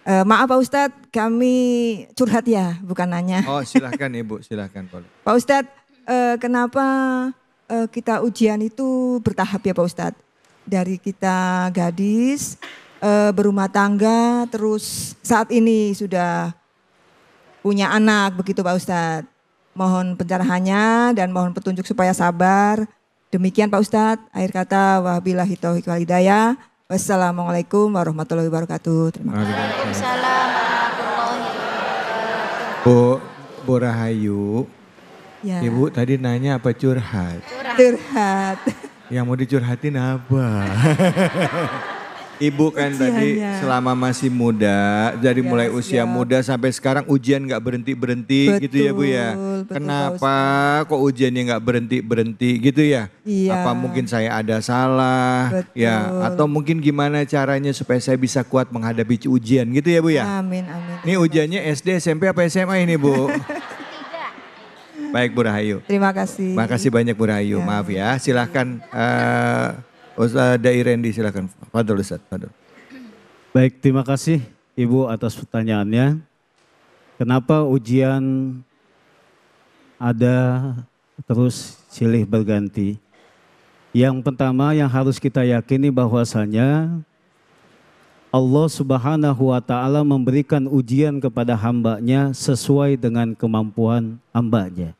Maaf Pak Ustadz, kami curhat ya, bukan nanya. Oh silahkan Ibu, silahkan. Pak Ustadz, kenapa kita ujian itu bertahap ya Pak Ustadz? Dari kita gadis, berumah tangga, terus saat ini sudah punya anak, begitu Pak Ustadz. Mohon pencerahannya dan mohon petunjuk supaya sabar. Demikian Pak Ustadz, akhir kata wabillahi taufiq wal hidayah. Wassalamualaikum warahmatullahi wabarakatuh. Terima kasih. Waalaikumsalam warahmatullahi wabarakatuh. Bu Rahayu, Ya. Ibu tadi nanya apa curhat? Curhat. Yang mau dicurhatin apa? Ibu kan tadi Ujiannya. selama masih muda, dari Ya, mulai usia siap. muda sampai sekarang ujian nggak berhenti-berhenti gitu ya Bu ya. Betul, Kenapa kok ujiannya nggak berhenti-berhenti gitu ya? Iya. Apa mungkin saya ada salah ya? Betul. Atau mungkin gimana caranya supaya saya bisa kuat menghadapi ujian gitu ya Bu ya? Amin, amin. Ini ujiannya SD, SMP apa SMA ini Bu? Baik Bu Rahayu. Terima kasih. Makasih banyak Bu Rahayu. Ya. Maaf ya. Silahkan Ustaz Dai Rendi, silahkan. Fadol Ustaz, fadol. Baik, terima kasih Ibu atas pertanyaannya. Kenapa ujian ada terus silih berganti? Yang pertama yang harus kita yakini bahwasanya Allah Subhanahu wa Ta'ala memberikan ujian kepada hambanya sesuai dengan kemampuan hambanya.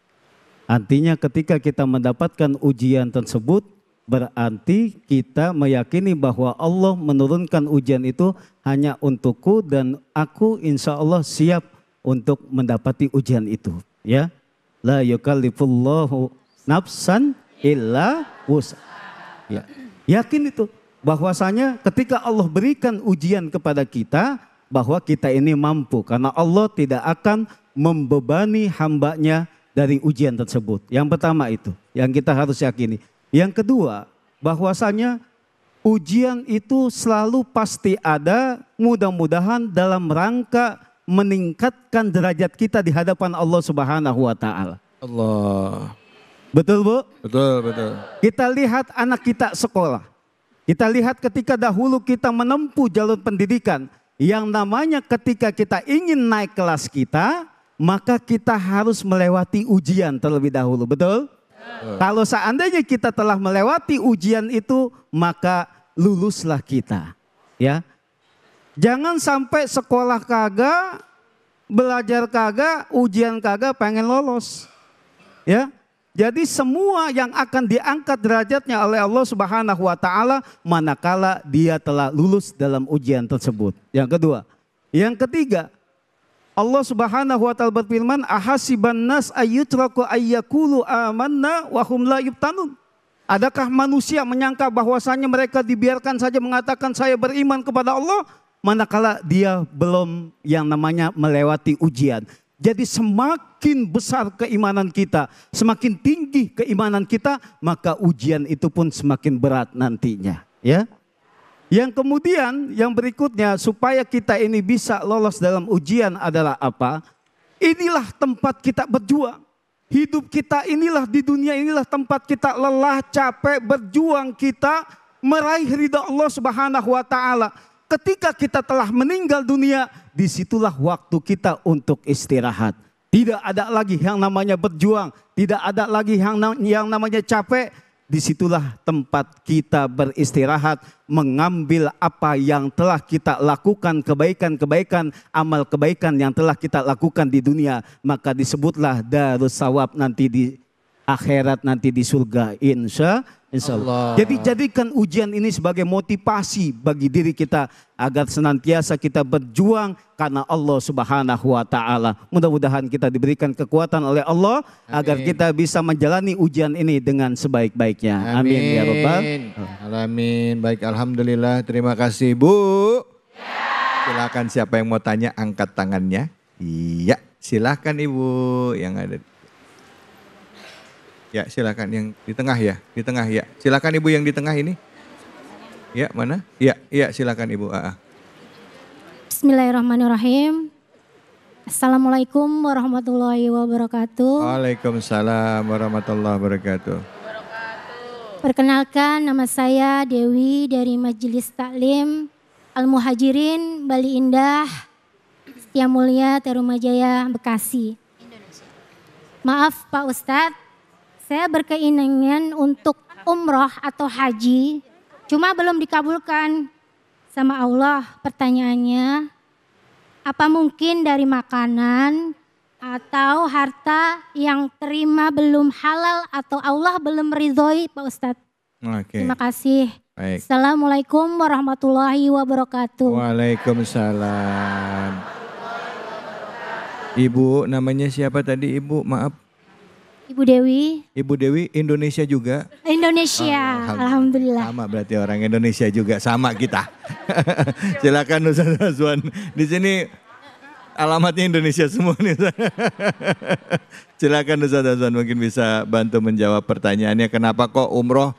Artinya ketika kita mendapatkan ujian tersebut, berarti kita meyakini bahwa Allah menurunkan ujian itu hanya untukku dan aku insya Allah siap untuk mendapati ujian itu. Ya, la yukallifullahu nafsan illa wus'aha. Ya, yakin itu bahwasanya ketika Allah berikan ujian kepada kita bahwa kita ini mampu karena Allah tidak akan membebani hambanya dari ujian tersebut. Yang pertama itu yang kita harus yakini. Yang kedua, bahwasanya ujian itu selalu pasti ada, mudah-mudahan dalam rangka meningkatkan derajat kita di hadapan Allah Subhanahu wa Ta'ala. Allah. Betul Bu? Betul, betul. Kita lihat anak kita sekolah. Kita lihat ketika dahulu kita menempuh jalur pendidikan, Yang namanya ketika kita ingin naik kelas kita, maka kita harus melewati ujian terlebih dahulu, betul? Kalau seandainya kita telah melewati ujian itu, maka luluslah kita. Ya, jangan sampai sekolah kagak, belajar kagak, ujian kagak, pengen lolos. Ya, jadi semua yang akan diangkat derajatnya oleh Allah Subhanahu wa taala manakala dia telah lulus dalam ujian tersebut. Yang kedua, yang ketiga, Allah Subhanahu wa taala berfirman, ahasiban nas ayyutraku ayyakulu amanna wa hum la yuftanun. Adakah manusia menyangka bahwasanya mereka dibiarkan saja mengatakan saya beriman kepada Allah manakala dia belum yang namanya melewati ujian. Jadi semakin besar keimanan kita, semakin tinggi keimanan kita, maka ujian itu pun semakin berat nantinya, ya. Yang kemudian, yang berikutnya supaya kita ini bisa lolos dalam ujian adalah apa? Inilah tempat kita berjuang. Hidup kita inilah di dunia inilah tempat kita lelah, capek, berjuang kita meraih ridha Allah Subhanahu wa taala. Ketika kita telah meninggal dunia, disitulah waktu kita untuk istirahat. Tidak ada lagi yang namanya berjuang, tidak ada lagi yang namanya capek. Disitulah tempat kita beristirahat, mengambil apa yang telah kita lakukan, kebaikan-kebaikan, amal kebaikan yang telah kita lakukan di dunia. Maka disebutlah darus sawab nanti di akhirat, nanti di surga, insya Allah. Jadi jadikan ujian ini sebagai motivasi bagi diri kita agar senantiasa kita berjuang karena Allah Subhanahu wa taala. Mudah-mudahan kita diberikan kekuatan oleh Allah agar kita bisa menjalani ujian ini dengan sebaik-baiknya. Amin ya rabbal alamin. Baik, alhamdulillah. Terima kasih, Bu. Silakan siapa yang mau tanya angkat tangannya. Iya, silakan Ibu yang ada. Ya, silakan yang di tengah ya, di tengah ya. Silakan Ibu yang di tengah ini. Ya, mana? Ya, ya silakan Ibu. Bismillahirrahmanirrahim. Assalamualaikum warahmatullahi wabarakatuh. Waalaikumsalam warahmatullahi wabarakatuh. Perkenalkan, nama saya Dewi dari Majelis Taklim Al-Muhajirin Bali Indah, Setia Mulia, Terumajaya, Bekasi. Maaf Pak Ustadz, saya berkeinginan untuk umroh atau haji, cuma belum dikabulkan sama Allah. Pertanyaannya, apa mungkin dari makanan atau harta yang terima belum halal atau Allah belum ridhoi Pak Ustadz? Terima kasih. Baik. Assalamualaikum warahmatullahi wabarakatuh. Waalaikumsalam. Ibu namanya siapa tadi Ibu? Maaf. Ibu Dewi. Ibu Dewi Indonesia juga? Indonesia, alhamdulillah. Sama berarti orang Indonesia juga, sama kita. Silakan Ustaz Azwan. Di sini alamatnya Indonesia semua nih. Silakan Ustaz Azwan mungkin bisa bantu menjawab pertanyaannya. Kenapa kok umroh?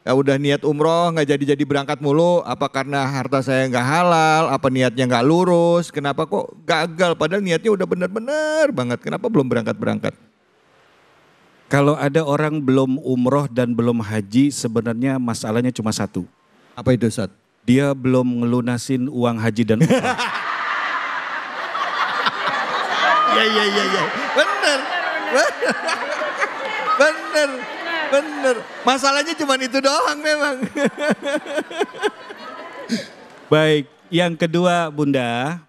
Ya udah niat umroh nggak jadi berangkat mulu? Apa karena harta saya nggak halal? Apa niatnya nggak lurus? Kenapa kok gagal? Padahal niatnya udah benar-benar banget. Kenapa belum berangkat? Kalau ada orang belum umroh dan belum haji, sebenarnya masalahnya cuma satu. Apa itu, Ustaz? Dia belum ngelunasin uang haji dan umroh. Ya. Bener. Masalahnya cuma itu doang memang. Baik, yang kedua Bunda,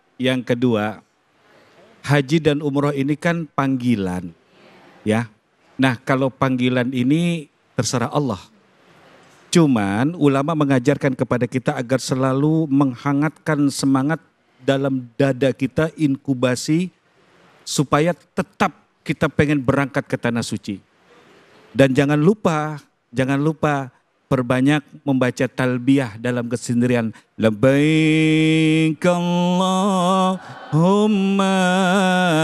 haji dan umroh ini kan panggilan, ya. Nah, kalau panggilan ini terserah Allah. Cuman ulama mengajarkan kepada kita agar selalu menghangatkan semangat dalam dada kita, inkubasi supaya tetap kita pengen berangkat ke tanah suci. Dan jangan lupa perbanyak membaca talbiyah dalam kesendirian. Labbaik Allahumma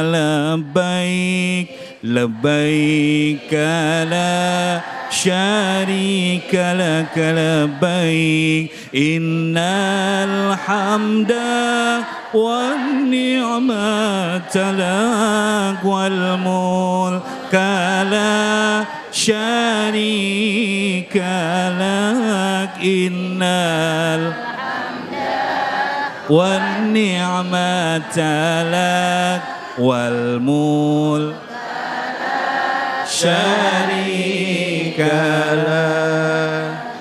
labbaik, labbaik la syarika lak labbaik, innal hamda wan ni'mata lak wal mulka la syarika lak, innal wan ni'mata lak wal mul syarikalah.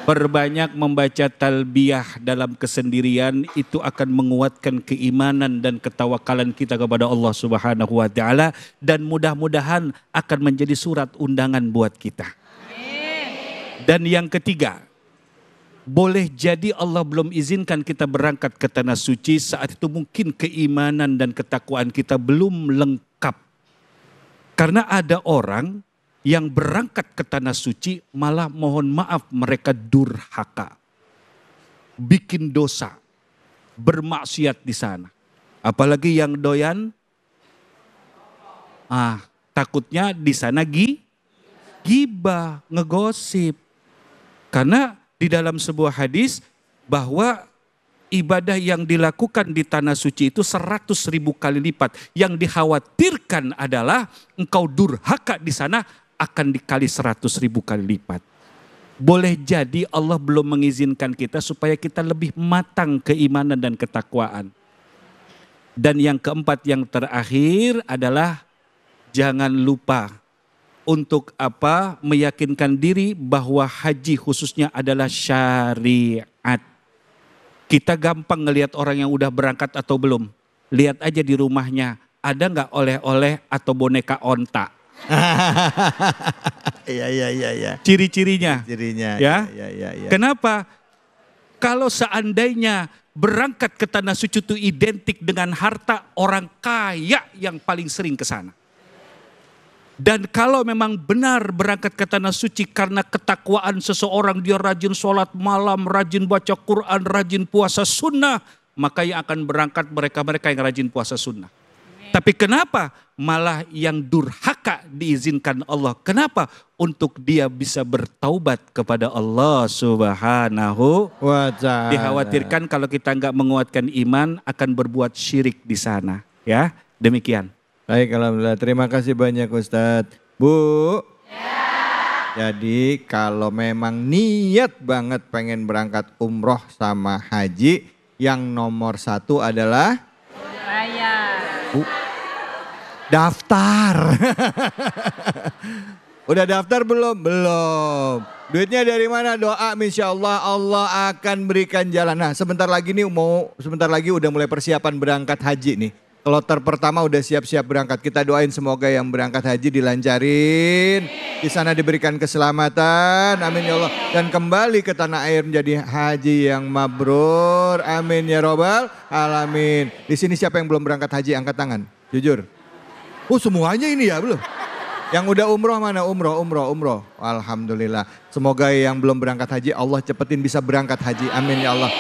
Perbanyak membaca talbiyah dalam kesendirian itu akan menguatkan keimanan dan ketawakalan kita kepada Allah Subhanahu wa taala dan mudah-mudahan akan menjadi surat undangan buat kita. Dan yang ketiga, boleh jadi Allah belum izinkan kita berangkat ke tanah suci saat itu mungkin keimanan dan ketakwaan kita belum lengkap. Karena ada orang yang berangkat ke tanah suci malah mohon maaf mereka durhaka. Bikin dosa, bermaksiat di sana. Apalagi yang doyan, takutnya di sana gibah, ngegosip. Karena di dalam sebuah hadis bahwa ibadah yang dilakukan di tanah suci itu 100.000 kali lipat. Yang dikhawatirkan adalah engkau durhaka di sana akan dikali 100.000 kali lipat. Boleh jadi Allah belum mengizinkan kita supaya kita lebih matang keimanan dan ketakwaan. Dan yang keempat yang terakhir adalah jangan lupa untuk meyakinkan diri bahwa haji khususnya adalah syariat. Kita gampang ngelihat orang yang udah berangkat atau belum. Lihat aja di rumahnya, ada nggak oleh-oleh atau boneka onta? Iya. Ciri-cirinya. Ya. Iya. Kenapa? Kalau seandainya berangkat ke tanah suci itu identik dengan harta, orang kaya yang paling sering ke sana. Dan kalau memang benar berangkat ke tanah suci karena ketakwaan seseorang, dia rajin sholat malam, rajin baca Quran, rajin puasa sunnah, maka yang akan berangkat mereka-mereka yang rajin puasa sunnah. Tapi kenapa malah yang durhaka diizinkan Allah? Kenapa? Untuk dia bisa bertaubat kepada Allah Subhanahu wa ta'ala. Dikhawatirkan kalau kita nggak menguatkan iman akan berbuat syirik di sana. Ya, demikian. Baik, alhamdulillah. Terima kasih banyak Ustadz. Bu. Jadi kalau memang niat banget pengen berangkat umroh sama haji, yang nomor 1 adalah daftar. Udah daftar belum? Belum. Duitnya dari mana? Doa, insya Allah Allah akan berikan jalan. Nah sebentar lagi udah mulai persiapan berangkat haji nih. Kloter pertama udah siap-siap berangkat. Kita doain semoga yang berangkat haji dilancarin. Di sana diberikan keselamatan. Amin ya Allah. Dan kembali ke tanah air menjadi haji yang mabrur. Amin ya robbal alamin. Di sini siapa yang belum berangkat haji? Angkat tangan. Jujur. Oh semuanya ini ya belum? Yang udah umroh mana? Umroh. Alhamdulillah. Semoga yang belum berangkat haji Allah cepetin bisa berangkat haji. Amin ya Allah.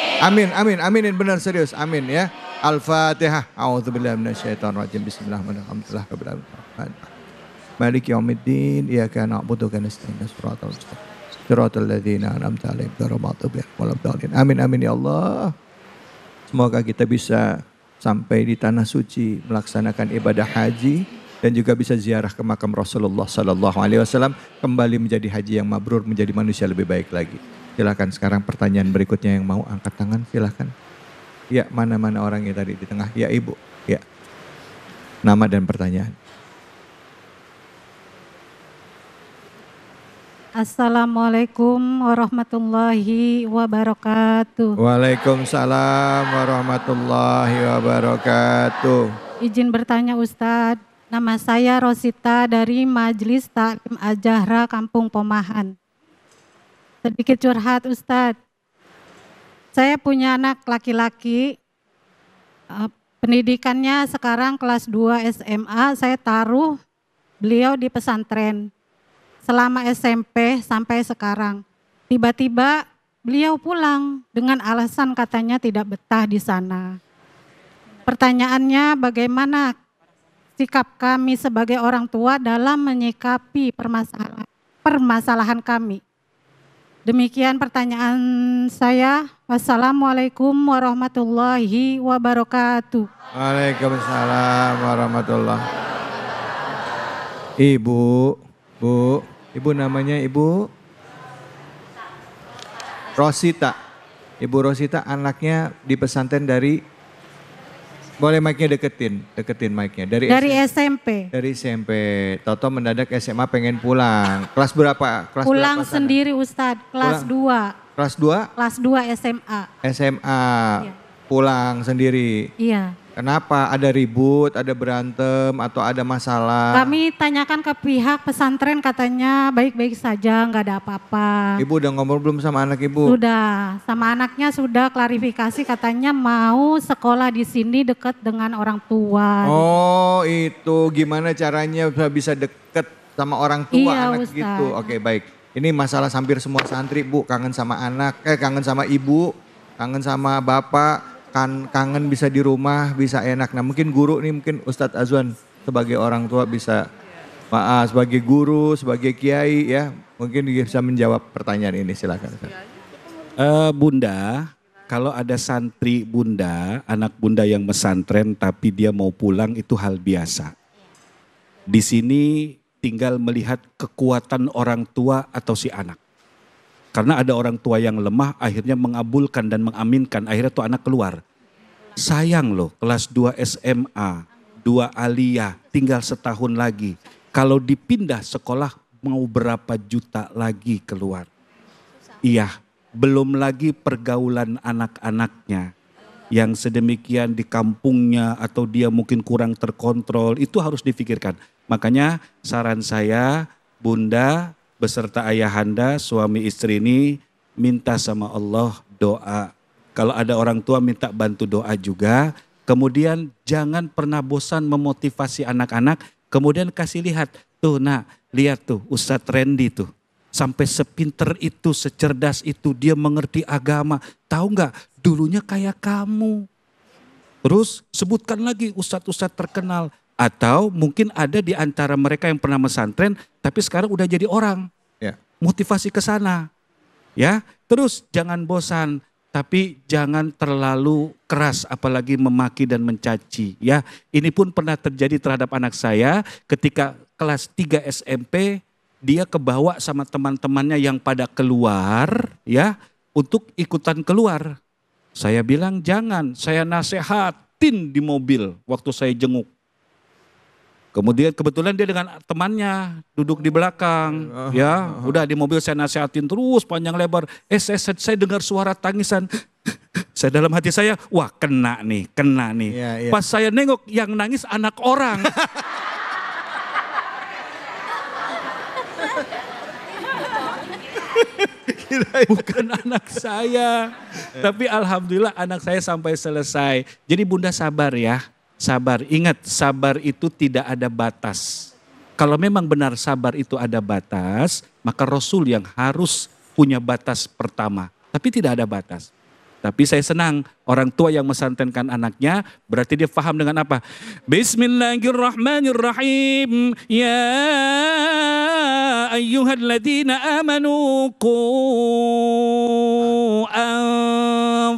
Aminin benar serius. Amin ya. Al-Fatihah. A'udzubillahi minasyaitonirrajim. Bismillahirrahmanirrahim. Maliki yaumiddin. Iyyaka na'budu wa nasta'in. Shiratal ladzina an'amta 'alaihim ghairil maghdubi 'alaihim waladdallin. Amin ya Allah. Semoga kita bisa sampai di tanah suci melaksanakan ibadah haji dan juga bisa ziarah ke makam Rasulullah sallallahu alaihi wasallam, kembali menjadi haji yang mabrur, menjadi manusia lebih baik lagi. Silakan sekarang pertanyaan berikutnya yang mau angkat tangan silakan. Ya, mana orangnya tadi di tengah? Ya, Ibu. Ya. Nama dan pertanyaan. Assalamualaikum warahmatullahi wabarakatuh. Waalaikumsalam warahmatullahi wabarakatuh. Izin bertanya Ustadz, nama saya Rosita dari Majelis Taklim Al-Jahra Kampung Pomahan. Sedikit curhat Ustadz, saya punya anak laki-laki, pendidikannya sekarang kelas 2 SMA, saya taruh beliau di pesantren. Selama SMP sampai sekarang, tiba-tiba beliau pulang dengan alasan katanya tidak betah di sana. Pertanyaannya bagaimana sikap kami sebagai orang tua dalam menyikapi permasalahan kami? Demikian pertanyaan saya. Wassalamualaikum warahmatullahi wabarakatuh. Waalaikumsalam warahmatullahi wabarakatuh. Ibu namanya Ibu Rosita. Ibu Rosita anaknya di pesantren dari Boleh mic-nya deketin mic-nya. Dari SMP. Dari SMP. Toto mendadak SMA pengen pulang. Kelas berapa? Pulang berapa sana? sendiri Ustadz, kelas 2. Kelas 2? Kelas 2 SMA. SMA. Iya. Pulang sendiri. Iya. Kenapa? Ada ribut, ada berantem, atau ada masalah? Kami tanyakan ke pihak pesantren katanya baik-baik saja, nggak ada apa-apa. Ibu udah ngomong belum sama anak ibu? Sudah, sama anaknya sudah klarifikasi katanya mau sekolah di sini dekat dengan orang tua. Oh itu gimana caranya bisa deket sama orang tua Iya, anak Ustaz. gitu. Oke baik. Ini masalah hampir semua santri Bu, kangen sama anak, kangen sama ibu, kangen sama bapak, kangen bisa di rumah, bisa enak. Nah mungkin guru nih, mungkin Ustadz Azwan sebagai orang tua bisa, sebagai guru, sebagai kiai ya, mungkin bisa menjawab pertanyaan ini, silakan. Bunda, kalau ada santri bunda, anak bunda yang mesantren tapi dia mau pulang itu hal biasa. Di sini tinggal melihat kekuatan orang tua atau si anak. Karena ada orang tua yang lemah akhirnya mengabulkan dan mengaminkan, akhirnya tuh anak keluar. Sayang loh, kelas 2 SMA, 2 aliyah, tinggal setahun lagi. Kalau dipindah sekolah mau berapa juta lagi keluar. Iya, belum lagi pergaulan anak-anaknya yang sedemikian di kampungnya atau dia mungkin kurang terkontrol, itu harus difikirkan. Makanya saran saya, Bunda beserta ayahanda, suami istri ini minta sama Allah doa. Kalau ada orang tua minta bantu doa juga. Kemudian jangan pernah bosan memotivasi anak-anak. Kemudian kasih lihat, tuh nak, lihat tuh Ustadz Randy tuh. Sampai sepinter itu, secerdas itu, dia mengerti agama. Tahu nggak? Dulunya kayak kamu. Terus sebutkan lagi ustadz-ustadz terkenal. Atau mungkin ada di antara mereka yang pernah mesantren tapi sekarang udah jadi orang. Ya. Motivasi ke sana. Ya, terus jangan bosan tapi jangan terlalu keras apalagi memaki dan mencaci ya. Ini pun pernah terjadi terhadap anak saya ketika kelas 3 SMP, dia kebawa sama teman-temannya yang pada keluar ya untuk ikutan keluar. Saya bilang jangan, saya nasehatin di mobil waktu saya jenguk. Kemudian kebetulan dia dengan temannya duduk di belakang, ya udah di mobil saya nasihatin terus panjang lebar. Saya dengar suara tangisan, saya dalam hati saya, wah kena nih. Iya, iya. Pas saya nengok yang nangis anak orang. Bukan anak saya, tapi alhamdulillah anak saya sampai selesai. Jadi Bunda sabar ya. Sabar, ingat sabar itu tidak ada batas. Kalau memang benar sabar itu ada batas, maka Rasul yang harus punya batas pertama. Tapi tidak ada batas. Tapi saya senang orang tua yang mesantrenkan anaknya, berarti dia paham dengan apa? Bismillahirrahmanirrahim. Ya ayyuhalladzina amanu qu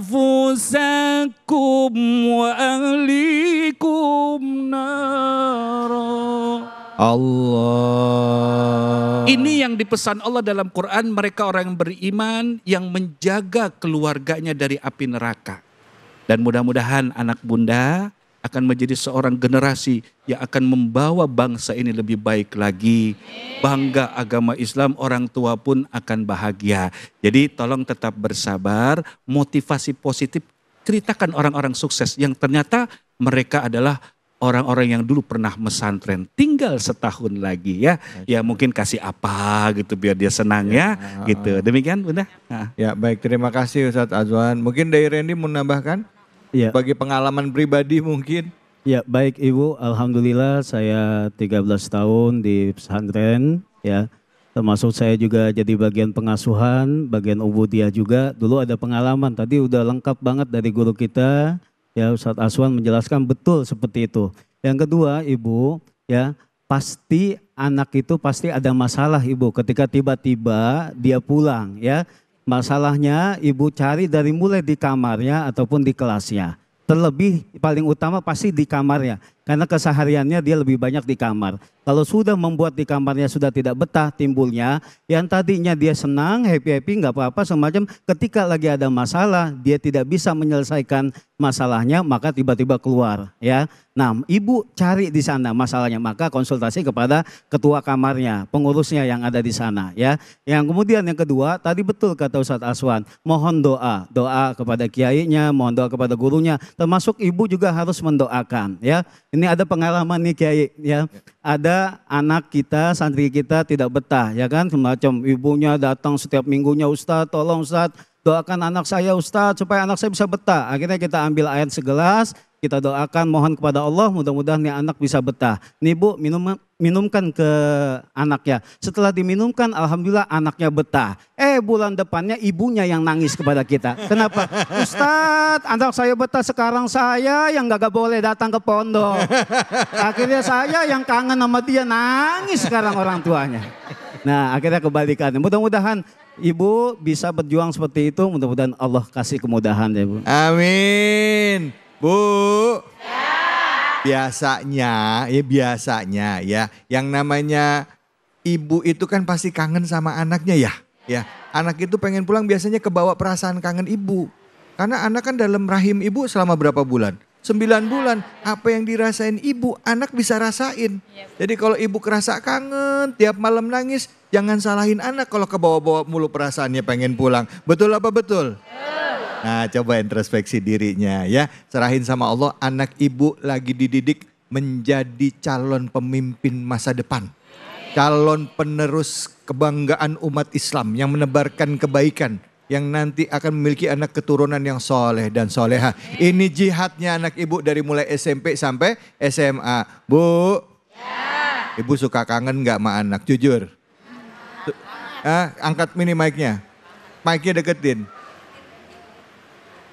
anfusakum wa ahlikum nara. Allah. Ini yang dipesan Allah dalam Quran, mereka orang yang beriman yang menjaga keluarganya dari api neraka. Dan mudah-mudahan anak Bunda akan menjadi seorang generasi yang akan membawa bangsa ini lebih baik lagi. Bangga agama Islam, orang tua pun akan bahagia. Jadi tolong tetap bersabar, motivasi positif, ceritakan orang-orang sukses yang ternyata mereka adalah orang-orang yang dulu pernah mesantren, tinggal setahun lagi ya. Ya mungkin kasih apa gitu biar dia senang ya gitu. Demikian Bunda. Ya baik, terima kasih Ustadz Azwan. Mungkin dari Randy mau menambahkan? Ya. Bagi pengalaman pribadi mungkin. Ya baik Ibu, alhamdulillah saya 13 tahun di pesantren ya. Termasuk saya juga jadi bagian pengasuhan, bagian ubudiyah juga. Dulu ada pengalaman, tadi udah lengkap banget dari guru kita. Ya Ustadz Azwan menjelaskan betul seperti itu. Yang kedua Ibu, ya pasti anak itu pasti ada masalah Ibu ketika tiba-tiba dia pulang ya. Masalahnya Ibu cari dari mulai di kamarnya ataupun di kelasnya. Terlebih paling utama pasti di kamarnya. Karena kesehariannya dia lebih banyak di kamar. Kalau sudah membuat di kamarnya sudah tidak betah timbulnya. Yang tadinya dia senang, happy-happy, nggak apa-apa semacam. Ketika lagi ada masalah, dia tidak bisa menyelesaikan masalahnya, maka tiba-tiba keluar ya. Nah, ibu cari di sana masalahnya, maka konsultasi kepada ketua kamarnya, pengurusnya yang ada di sana ya. Yang kemudian yang kedua, tadi betul kata Ustadz Aswan, mohon doa kepada kiainya, mohon doa kepada gurunya, termasuk ibu juga harus mendoakan ya. Ini ada pengalaman nih kiai ya. Ada anak kita, santri kita tidak betah ya kan, semacam ibunya datang setiap minggunya, Ustadz tolong Ustadz doakan anak saya Ustadz supaya anak saya bisa betah. Akhirnya kita ambil air segelas, kita doakan mohon kepada Allah mudah-mudahan nih anak bisa betah. Nih Bu minumkan ke anaknya. Setelah diminumkan alhamdulillah anaknya betah. Bulan depannya ibunya yang nangis kepada kita. Kenapa? Ustadz anak saya betah, sekarang saya yang gak boleh datang ke pondok. Akhirnya saya yang kangen sama dia, nangis sekarang orang tuanya. Nah akhirnya kebalikan. Mudah-mudahan ibu bisa berjuang seperti itu, mudah-mudahan Allah kasih kemudahan ya Bu. Amin. Bu. Biasanya ya yang namanya ibu itu kan pasti kangen sama anaknya ya. Ya, anak itu pengen pulang biasanya kebawa perasaan kangen ibu. Karena anak kan dalam rahim ibu selama berapa bulan? 9 bulan. Apa yang dirasain ibu, anak bisa rasain. Jadi kalau ibu kerasa kangen, tiap malam nangis, jangan salahin anak kalau kebawa-bawa mulu perasaannya pengen pulang. Betul apa betul? Nah coba introspeksi dirinya ya. Serahin sama Allah, anak ibu lagi dididik menjadi calon pemimpin masa depan. Calon penerus kebanggaan umat Islam yang menebarkan kebaikan. Yang nanti akan memiliki anak keturunan yang soleh dan soleha. Ini jihadnya anak ibu dari mulai SMP sampai SMA. Bu, ibu suka kangen gak sama anak? Jujur. Angkat mini mic-nya. Mic-nya deketin.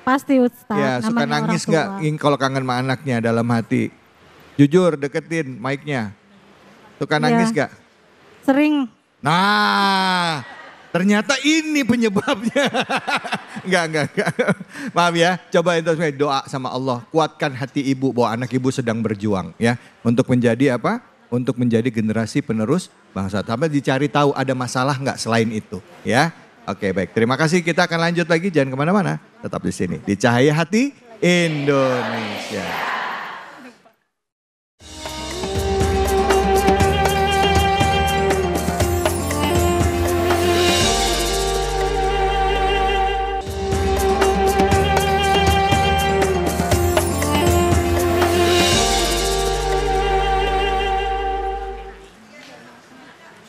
Pasti Ustadz. Ya, suka nangis gak kalau kangen sama anaknya dalam hati? Jujur, deketin mic-nya. Suka nangis gak? Sering. Nah, ternyata ini penyebabnya. Enggak. Maaf ya, coba introspeksi, doa sama Allah. Kuatkan hati ibu bahwa anak ibu sedang berjuang ya. Untuk menjadi apa? Untuk menjadi generasi penerus bangsa. Tapi dicari tahu ada masalah nggak selain itu ya. Oke baik, terima kasih. Kita akan lanjut lagi, jangan kemana-mana. Tetap di sini, di Cahaya Hati Indonesia.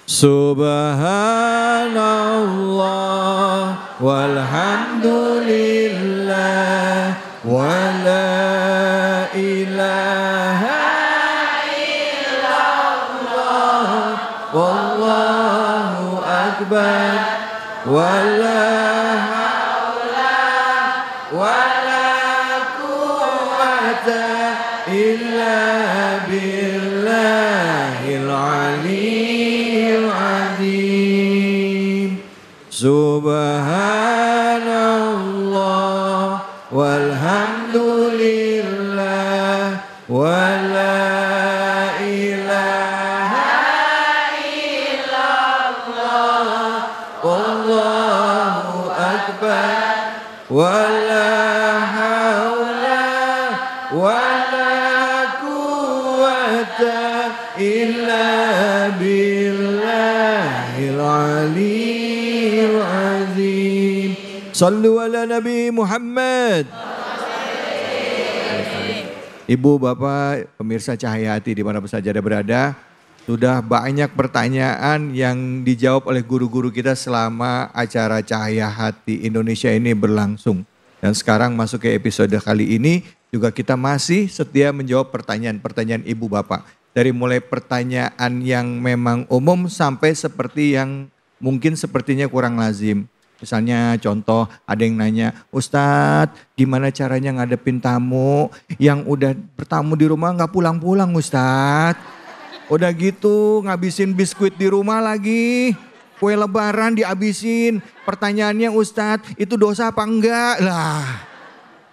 Subhanallah walhamdulillah wa la ilaha illallah wallahu akbar wa la hawla wa la quwwata illa billahil aliyyil azim. Subhanallah walhamdulillah wa la ilaha illallah wallahu akbar wa la hawla wa la quwwata illa billahil aliyyil azim. Sallu ala Nabi Muhammad. Ibu, Bapak, pemirsa Cahaya Hati dimanapun saja Anda berada, sudah banyak pertanyaan yang dijawab oleh guru-guru kita selama acara Cahaya Hati Indonesia ini berlangsung. Dan sekarang masuk ke episode kali ini juga kita masih setia menjawab pertanyaan-pertanyaan Ibu Bapak. Dari mulai pertanyaan yang memang umum sampai seperti yang mungkin sepertinya kurang lazim. Misalnya contoh ada yang nanya, Ustadz gimana caranya ngadepin tamu yang udah bertamu di rumah gak pulang-pulang Ustadz. Udah gitu ngabisin biskuit di rumah lagi, kue lebaran dihabisin. Pertanyaannya Ustadz itu dosa apa enggak lah.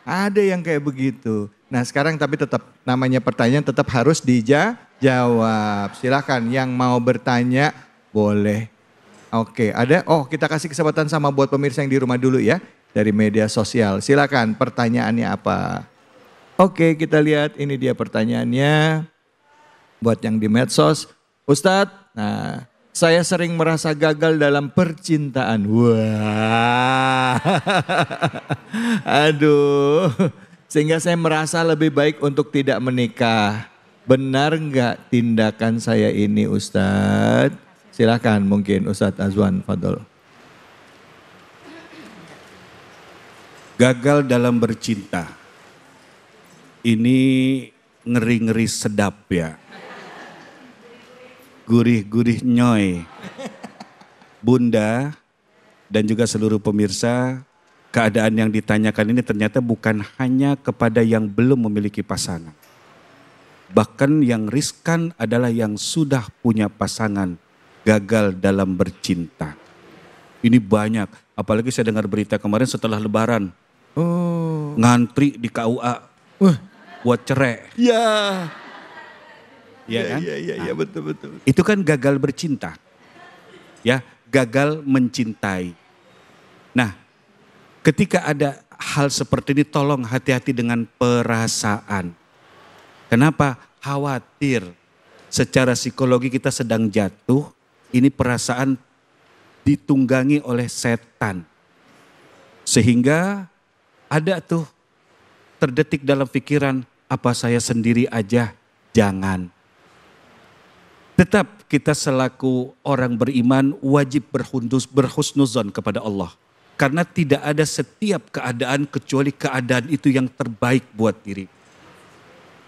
Ada yang kayak begitu. Nah sekarang tapi tetap namanya pertanyaan tetap harus dijawab. Silakan yang mau bertanya boleh. Oke, ada. Oh, kita kasih kesempatan sama buat pemirsa yang di rumah dulu ya dari media sosial. Silakan, pertanyaannya apa? Oke, kita lihat ini dia pertanyaannya. Buat yang di medsos, Ustadz, nah saya sering merasa gagal dalam percintaan. Wah, aduh, sehingga saya merasa lebih baik untuk tidak menikah. Benar nggak tindakan saya ini Ustadz? Silakan mungkin Ustadz Azwan, fadol. Gagal dalam bercinta. Ini ngeri-ngeri sedap ya. Gurih-gurih nyoy. Bunda dan juga seluruh pemirsa, keadaan yang ditanyakan ini ternyata bukan hanya kepada yang belum memiliki pasangan. Bahkan yang riskan adalah yang sudah punya pasangan gagal dalam bercinta. Ini banyak, apalagi saya dengar berita kemarin setelah lebaran. Ngantri di KUA buat cerai. Ya. Ya kan? Iya, betul. Itu kan gagal bercinta. Ya, gagal mencintai. Nah, ketika ada hal seperti ini tolong hati-hati dengan perasaan. Kenapa? Khawatir secara psikologi kita sedang jatuh, ini perasaan ditunggangi oleh setan. Sehingga ada tuh terdetik dalam pikiran, apa saya sendiri aja? Jangan. Tetap kita selaku orang beriman wajib berhusnuzon kepada Allah. Karena tidak ada setiap keadaan kecuali keadaan itu yang terbaik buat diri.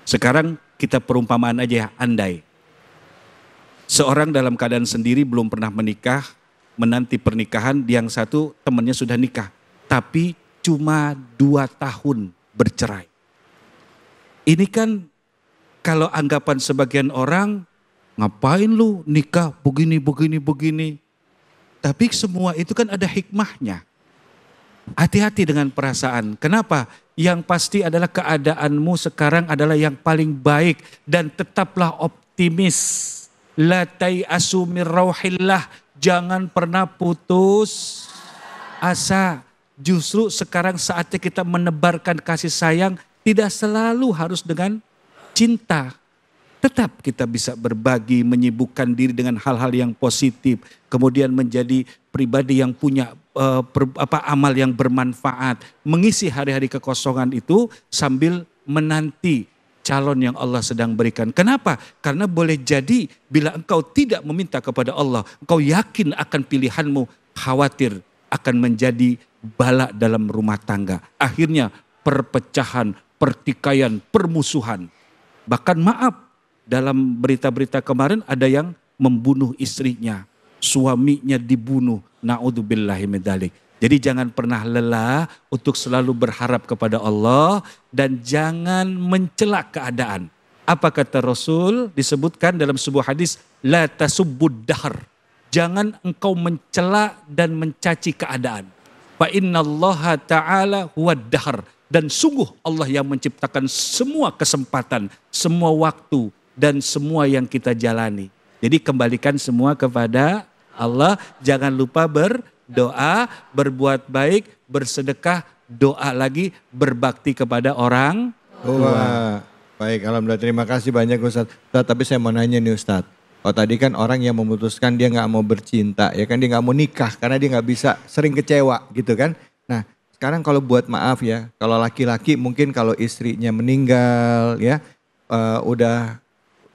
Sekarang kita perumpamaan aja ya, andai. Seorang dalam keadaan sendiri belum pernah menikah, menanti pernikahan, yang satu temannya sudah nikah. Tapi cuma 2 tahun bercerai. Ini kan kalau anggapan sebagian orang, ngapain lu nikah begini. Tapi semua itu kan ada hikmahnya. Hati-hati dengan perasaan. Kenapa? Yang pasti adalah keadaanmu sekarang adalah yang paling baik. Dan tetaplah optimis. La tai'asu min rauhillah. Jangan pernah putus asa. Justru sekarang saatnya kita menebarkan kasih sayang. Tidak selalu harus dengan cinta. Tetap kita bisa berbagi, menyibukkan diri dengan hal-hal yang positif. Kemudian menjadi pribadi yang punya amal yang bermanfaat. Mengisi hari-hari kekosongan itu sambil menanti calon yang Allah sedang berikan. Kenapa? Karena boleh jadi bila engkau tidak meminta kepada Allah, engkau yakin akan pilihanmu, khawatir akan menjadi bala dalam rumah tangga. Akhirnya perpecahan, pertikaian, permusuhan. Bahkan maaf, dalam berita-berita kemarin ada yang membunuh istrinya, suaminya dibunuh. Na'udzubillahi min dzalik. Jadi jangan pernah lelah untuk selalu berharap kepada Allah dan jangan mencela keadaan. Apa kata Rasul disebutkan dalam sebuah hadis, la tasubbud dahr. Jangan engkau mencela dan mencaci keadaan. Fa innallaha ta'ala huwad dahr. Dan sungguh Allah yang menciptakan semua kesempatan, semua waktu, dan semua yang kita jalani. Jadi kembalikan semua kepada Allah. Jangan lupa berdoa, berbuat baik, bersedekah, doa lagi, berbakti kepada orang tua. Baik, alhamdulillah, terima kasih banyak Ustadz. Tapi saya mau nanya nih Ustadz. Oh tadi kan orang yang memutuskan dia nggak mau bercinta, ya kan, dia nggak mau nikah karena dia nggak bisa, sering kecewa gitu kan. Nah sekarang kalau buat maaf ya, kalau laki-laki mungkin kalau istrinya meninggal ya, udah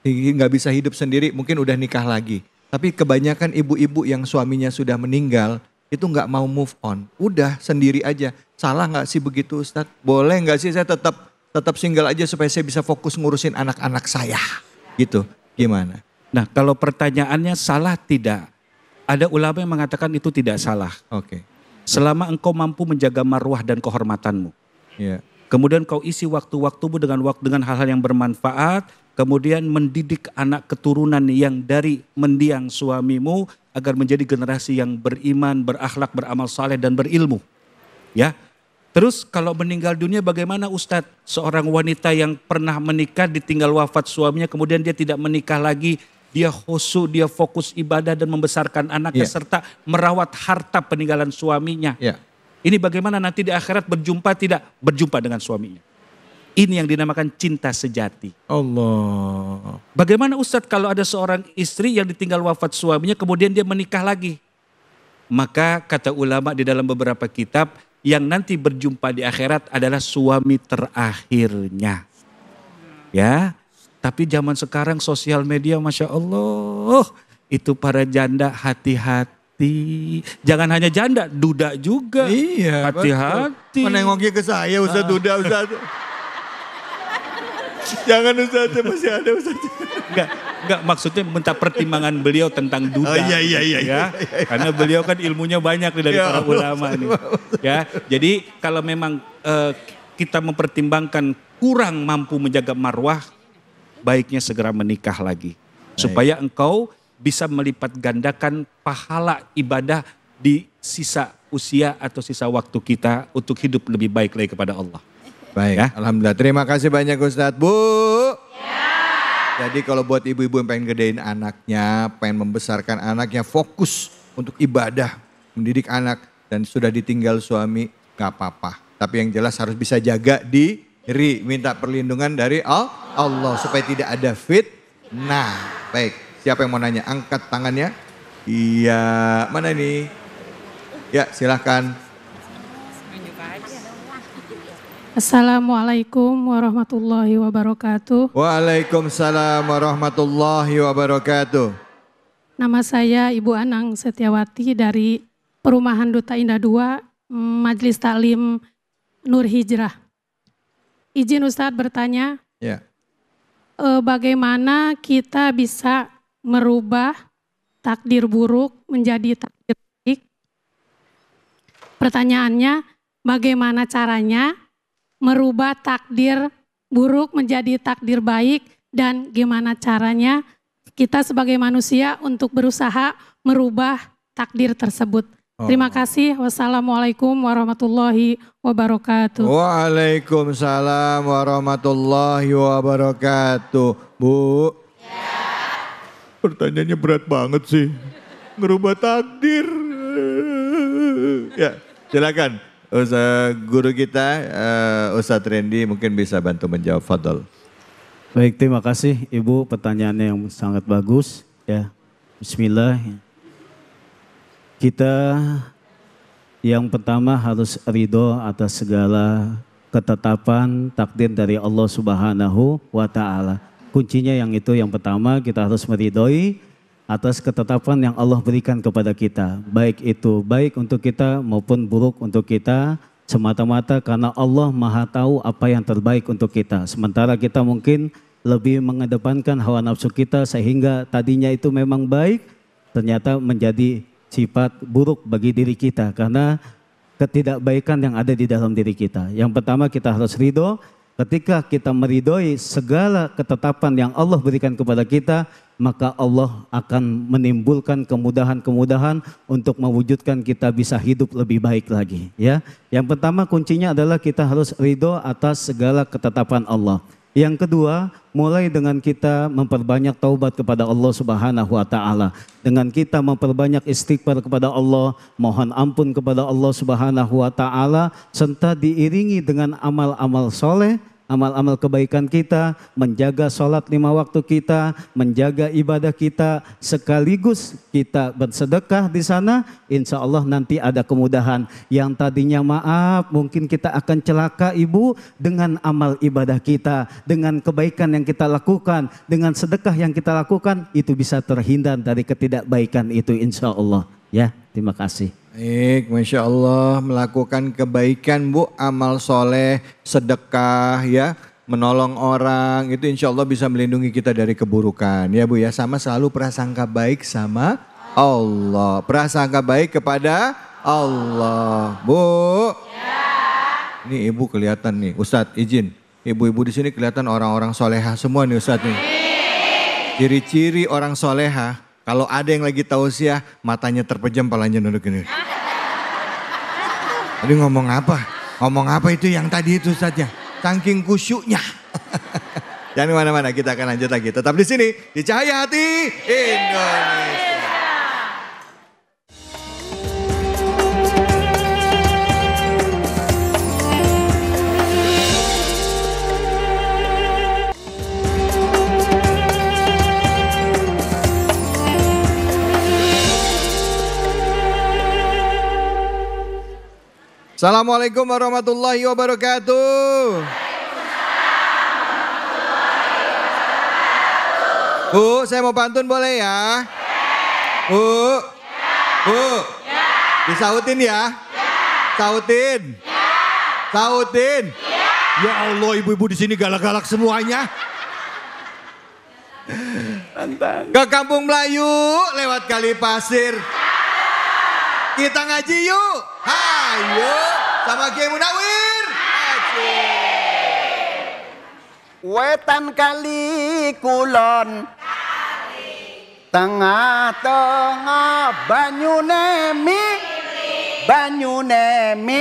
nggak bisa hidup sendiri, mungkin udah nikah lagi. Tapi kebanyakan ibu-ibu yang suaminya sudah meninggal itu nggak mau move on, udah sendiri aja. Salah nggak sih begitu Ustadz? Boleh nggak sih saya tetap single aja supaya saya bisa fokus ngurusin anak-anak saya, gitu? Gimana? Nah kalau pertanyaannya salah tidak, ada ulama yang mengatakan itu tidak salah. Oke. Selama engkau mampu menjaga marwah dan kehormatanmu. Iya. Kemudian kau isi waktu-waktumu dengan hal-hal yang bermanfaat. Kemudian mendidik anak keturunan yang dari mendiang suamimu agar menjadi generasi yang beriman, berakhlak, beramal saleh dan berilmu. Ya. Terus kalau meninggal dunia bagaimana Ustadz? Seorang wanita yang pernah menikah ditinggal wafat suaminya, kemudian dia tidak menikah lagi, dia khusyuk, dia fokus ibadah dan membesarkan anaknya serta merawat harta peninggalan suaminya. Ini bagaimana nanti di akhirat berjumpa tidak berjumpa dengan suaminya? Ini yang dinamakan cinta sejati. Allah. Bagaimana Ustadz kalau ada seorang istri yang ditinggal wafat suaminya kemudian dia menikah lagi? Maka kata ulama di dalam beberapa kitab, yang nanti berjumpa di akhirat adalah suami terakhirnya. Ya, tapi zaman sekarang sosial media Masya Allah, itu para janda hati-hati. Jangan hanya janda, duda juga. Iya, hati-hati. Menengoknya ke saya Ustadz, duda Ustadz. Jangan Ustadz, masih ada Ustadz. Enggak, maksudnya minta pertimbangan beliau tentang duda. Oh iya. Ya. Karena beliau kan ilmunya banyak dari para ulama nih. Ya, jadi kalau memang kita mempertimbangkan kurang mampu menjaga marwah, baiknya segera menikah lagi. Supaya engkau bisa melipat gandakan pahala ibadah di sisa usia atau sisa waktu kita untuk hidup lebih baik lagi kepada Allah. Baik, ya. Alhamdulillah. Terima kasih banyak Ustadz. Bu. Ya. Jadi kalau buat ibu-ibu yang pengen gedein anaknya, pengen membesarkan anaknya, fokus untuk ibadah, mendidik anak, dan sudah ditinggal suami, gak apa-apa. Tapi yang jelas harus bisa jaga diri, minta perlindungan dari Allah supaya tidak ada fitnah. Baik, siapa yang mau nanya? Angkat tangannya. Iya, mana nih? Ya, silahkan. Assalamualaikum warahmatullahi wabarakatuh. Waalaikumsalam warahmatullahi wabarakatuh. Nama saya Ibu Anang Setiawati dari Perumahan Duta Indah 2, Majelis Taklim Nur Hijrah. Izin Ustadz bertanya, ya. Bagaimana kita bisa merubah takdir buruk menjadi takdir baik? Pertanyaannya, bagaimana caranya merubah takdir buruk menjadi takdir baik, dan gimana caranya kita sebagai manusia untuk berusaha merubah takdir tersebut. Terima kasih. Wassalamualaikum warahmatullahi wabarakatuh. Waalaikumsalam warahmatullahi wabarakatuh. Bu. Ya. Pertanyaannya berat banget sih. Ngerubah takdir. Ya, silakan. Guru kita, Ustadz Randy mungkin bisa bantu menjawab. Fadol. Baik, terima kasih Ibu, pertanyaannya yang sangat bagus. Ya, Bismillah. Kita yang pertama harus ridho atas segala ketetapan takdir dari Allah Subhanahu wa Ta'ala. Kuncinya yang itu, yang pertama kita harus meridhoi atas ketetapan yang Allah berikan kepada kita. Baik itu baik untuk kita maupun buruk untuk kita, semata-mata karena Allah Maha tahu apa yang terbaik untuk kita. Sementara kita mungkin lebih mengedepankan hawa nafsu kita sehingga tadinya itu memang baik, ternyata menjadi sifat buruk bagi diri kita karena ketidakbaikan yang ada di dalam diri kita. Yang pertama kita harus ridho. Ketika kita meridhoi segala ketetapan yang Allah berikan kepada kita, maka Allah akan menimbulkan kemudahan-kemudahan untuk mewujudkan kita bisa hidup lebih baik lagi. Ya, yang pertama kuncinya adalah kita harus ridho atas segala ketetapan Allah. Yang kedua, mulai dengan kita memperbanyak taubat kepada Allah Subhanahu wa Ta'ala. Dengan kita memperbanyak istighfar kepada Allah, mohon ampun kepada Allah Subhanahu wa Ta'ala, serta diiringi dengan amal-amal soleh, amal-amal kebaikan kita, menjaga sholat 5 waktu kita, menjaga ibadah kita, sekaligus kita bersedekah di sana, insya Allah nanti ada kemudahan. Yang tadinya maaf, mungkin kita akan celaka Ibu, dengan amal ibadah kita, dengan kebaikan yang kita lakukan, dengan sedekah yang kita lakukan, itu bisa terhindar dari ketidakbaikan itu insya Allah. Ya, terima kasih. Baik, Masya Allah, melakukan kebaikan Bu, amal soleh, sedekah ya, menolong orang, itu insya Allah bisa melindungi kita dari keburukan ya Bu ya. Sama selalu prasangka baik sama Allah, prasangka baik kepada Allah Bu. Ini Ibu kelihatan nih, Ustadz izin, ibu-ibu di sini kelihatan orang-orang soleha semua nih Ustadz nih. Ciri-ciri orang soleha, kalau ada yang lagi tausiah, matanya terpejam, palanya nunduk gini. Tadi ngomong apa? Ngomong apa itu yang tadi itu saja? Saking kusyuknya. Jangan kemana-mana, kita akan lanjut lagi. Tetap di sini, di Cahaya Hati Indonesia. Assalamualaikum warahmatullahi wabarakatuh. Bu, saya mau pantun boleh ya? Bu, Bu, disautin ya? Sautin, sautin. Ya Allah, ibu-ibu di sini galak-galak semuanya. Ke Kampung Melayu lewat Kali Pasir. Kita ngaji yuk. Hayo sama Kiai Munawir. Wetan kali kulon, tengah-tengah banyu nemi.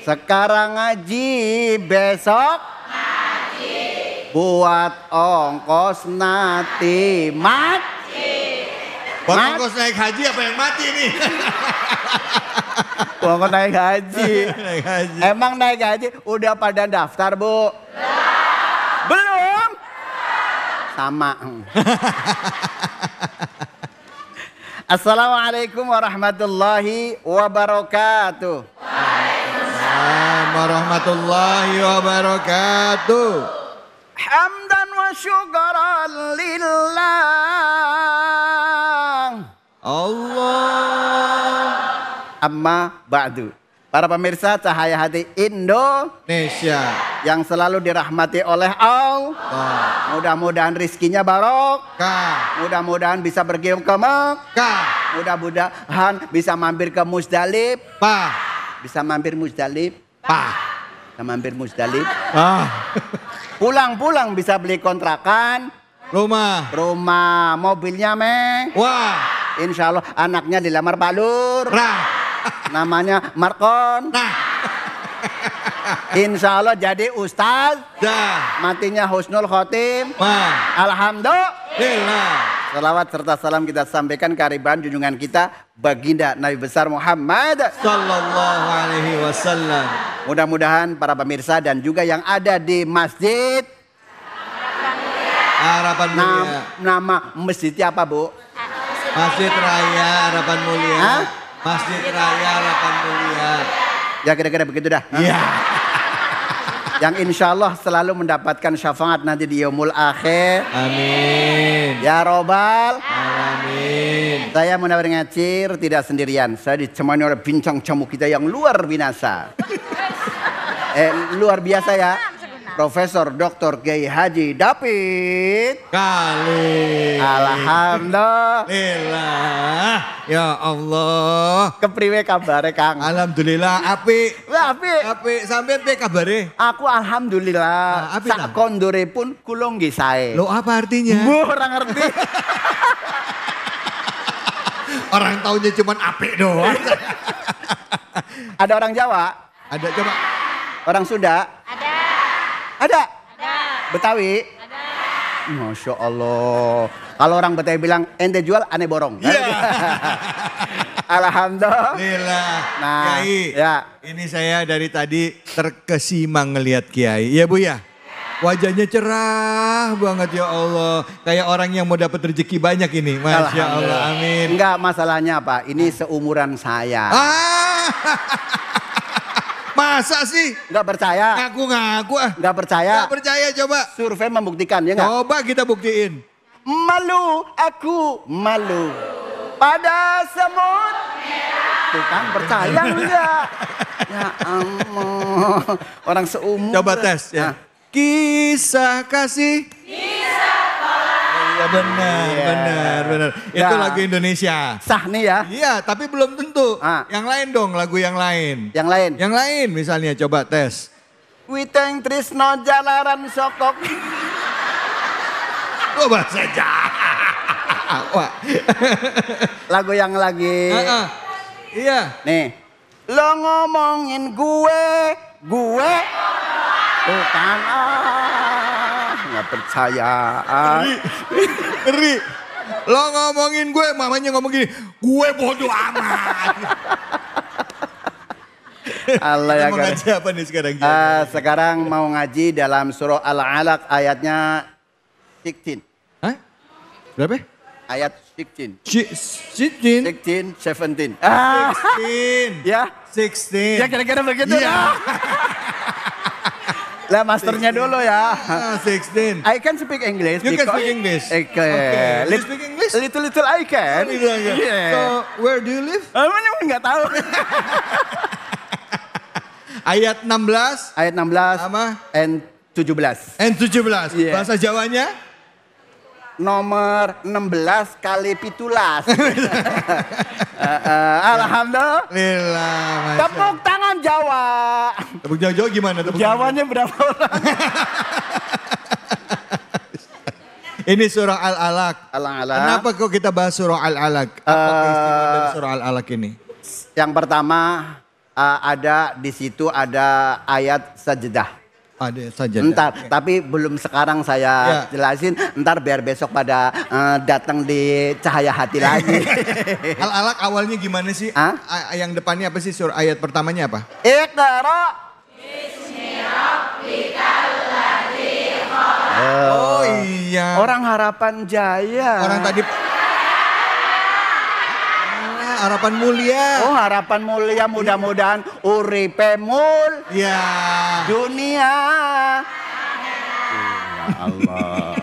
Sekarang ngaji, besok buat ongkos nanti mati. Buat ongkos naik haji apa yang mati nih? Ongkos naik haji. Naik haji. Emang naik haji udah pada daftar, Bu? Belum? Sama. Assalamualaikum warahmatullahi wabarakatuh. Waalaikumsalam warahmatullahi wabarakatuh. Hamdan wa syukran lillah. Allah. Amma ba'du. Para pemirsa Cahaya Hati Indonesia yang selalu dirahmati oleh Allah. Mudah-mudahan rizkinya barokah. Mudah-mudahan bisa pergi ke Mekah. Mudah-mudahan bisa mampir ke Musdalifah. Bisa mampir Musdalifah. Bisa mampir Musdalifah. Pulang-pulang bisa beli kontrakan. Rumah, mobilnya mewah. Insya Allah anaknya dilamar Pak Lur. Namanya Markon. Insya Allah jadi Ustaz. Matinya Husnul Khotim. Alhamdulillah. Salawat serta salam kita sampaikan kehariban junjungan kita baginda Nabi besar Muhammad Sallallahu Alaihi Wasallam. Mudah-mudahan para pemirsa dan juga yang ada di masjid Harapan Mulia. Nama masjidnya apa, Bu? Masjid Raya Harapan Mulia. Masjid Raya Harapan Mulia. Ya kira-kira begitu dah. Iya. Yang insya Allah selalu mendapatkan syafaat nanti di yaumul akhir. Amin. Ya Robbal. Amin. Saya Munawir Ngacir tidak sendirian. Saya ditemani oleh bintang tamu kita yang luar binasa. Luar biasa ya. Profesor Dr. Kiai Haji David Khalil. Alhamdulillah. Ya Allah. Kepriwe kabare Kang? Alhamdulillah apik. Apik. Apik sampean piye kabare? Aku alhamdulillah. Sak kondore pun kula nggih sae. Lo apa artinya? Ora ngerti. Orang taunya cuman apik doang. Ada orang Jawa? Ada coba. Orang Sunda? Ada? Betawi? Masya Allah. Kalau orang Betawi bilang ente jual aneh borong. Alhamdulillah. Nah, Kiai, ya. Ini saya dari tadi terkesima ngelihat Kiai. Iya Bu ya? Wajahnya cerah banget ya Allah. Kayak orang yang mau dapat rezeki banyak ini. Masya Allah, amin. Enggak, masalahnya apa? Ini seumuran saya. Masa sih? Enggak percaya? Ngaku-ngaku ah. Enggak percaya? Enggak percaya coba. Survei membuktikan ya enggak? Coba kita buktiin. Malu, aku malu pada semut. Tuh kan percaya enggak? Ya Allah. Orang seumur. Coba tes ya. Kisah kasih. Iya benar. Itu lagu Indonesia. Sah nih ya. Iya, tapi belum tentu. Yang lain dong, lagu yang lain. Yang lain? Yang lain misalnya coba tes. Witeng Trisno Jalaran Sokok. Oh bahasa Jawa. Lagu yang lagi. Iya. Nih. Lo ngomongin gue. Tuh kan, nggak percaya. Ngeri. Lo ngomongin gue, mamanya ngomong gini, gue bodoh amat. Allah ya. Mau ngaji apa nih sekarang? Sekarang mau ngaji dalam surah Al-Alaq ayatnya 16. Hah? Berapa? Ayat 16. 16. 17. 16. Ya, 16. Ya kira-kira begitu Iya. dah. Lah masternya dulu ya. 16. I can speak English. You can because- speak English. Okay. You speak English? Little I can. So, where do you live? Nggak tahu. Ayat 16 Ayat 16 sama and 17. and 17. Iya. Bahasa Jawanya? Nomor 16 kali pitulas. Alhamdulillah. Lillah. Tepuk tangan Jawa. Tepuk Jawa gimana? Tepuk Jawanya berapa orang? Ini surah Al-Alaq. Al-Alaq. Kenapa kok kita bahas surah Al-Alaq? Apa keistimewaan dari surah Al-Alaq ini? Yang pertama ada di situ ada ayat sajdah. Ada saja. Entar, tapi belum sekarang saya jelasin. Entar biar besok pada datang di cahaya hati lagi. Al-Alaq awalnya gimana sih? Yang depannya apa sih? Surah ayat pertamanya apa? Iqra. Oh iya. Orang Harapan Jaya. Orang tadi Harapan Mulia. Oh, Harapan Mulia, mudah-mudahan uripe mul. Ya. Dunia. Allah.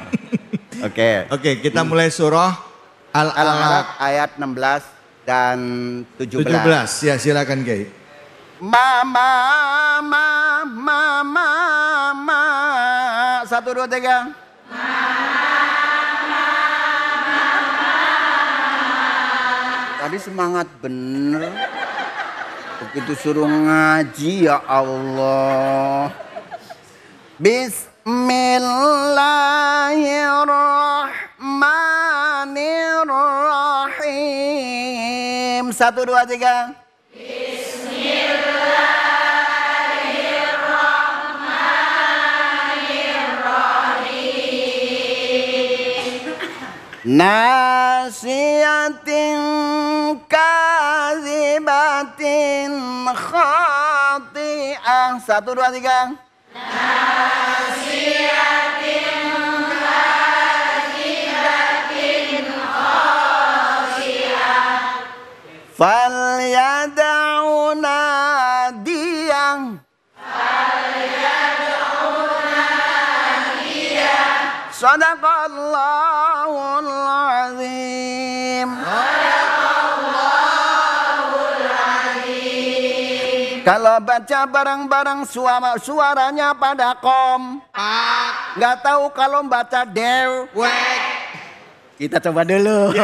Oke, kita mulai surah Al-Alaq ayat 16 dan 17. 17. Ya, silakan, Kiai. Mama. 1 2 3. Tadi semangat bener. Begitu suruh ngaji ya Allah. Bismillahirrahmanirrahim. 1 2 3. Nasiyatin kazibatin khati'ah. 1 2 3. Nasiyatin kazibatin khati'ah. Falyad'u nadiyah. Sadaqallahul azim. Kalau baca bareng-bareng suaranya pada kompak. Nggak tahu kalau baca dewek. Kita coba dulu.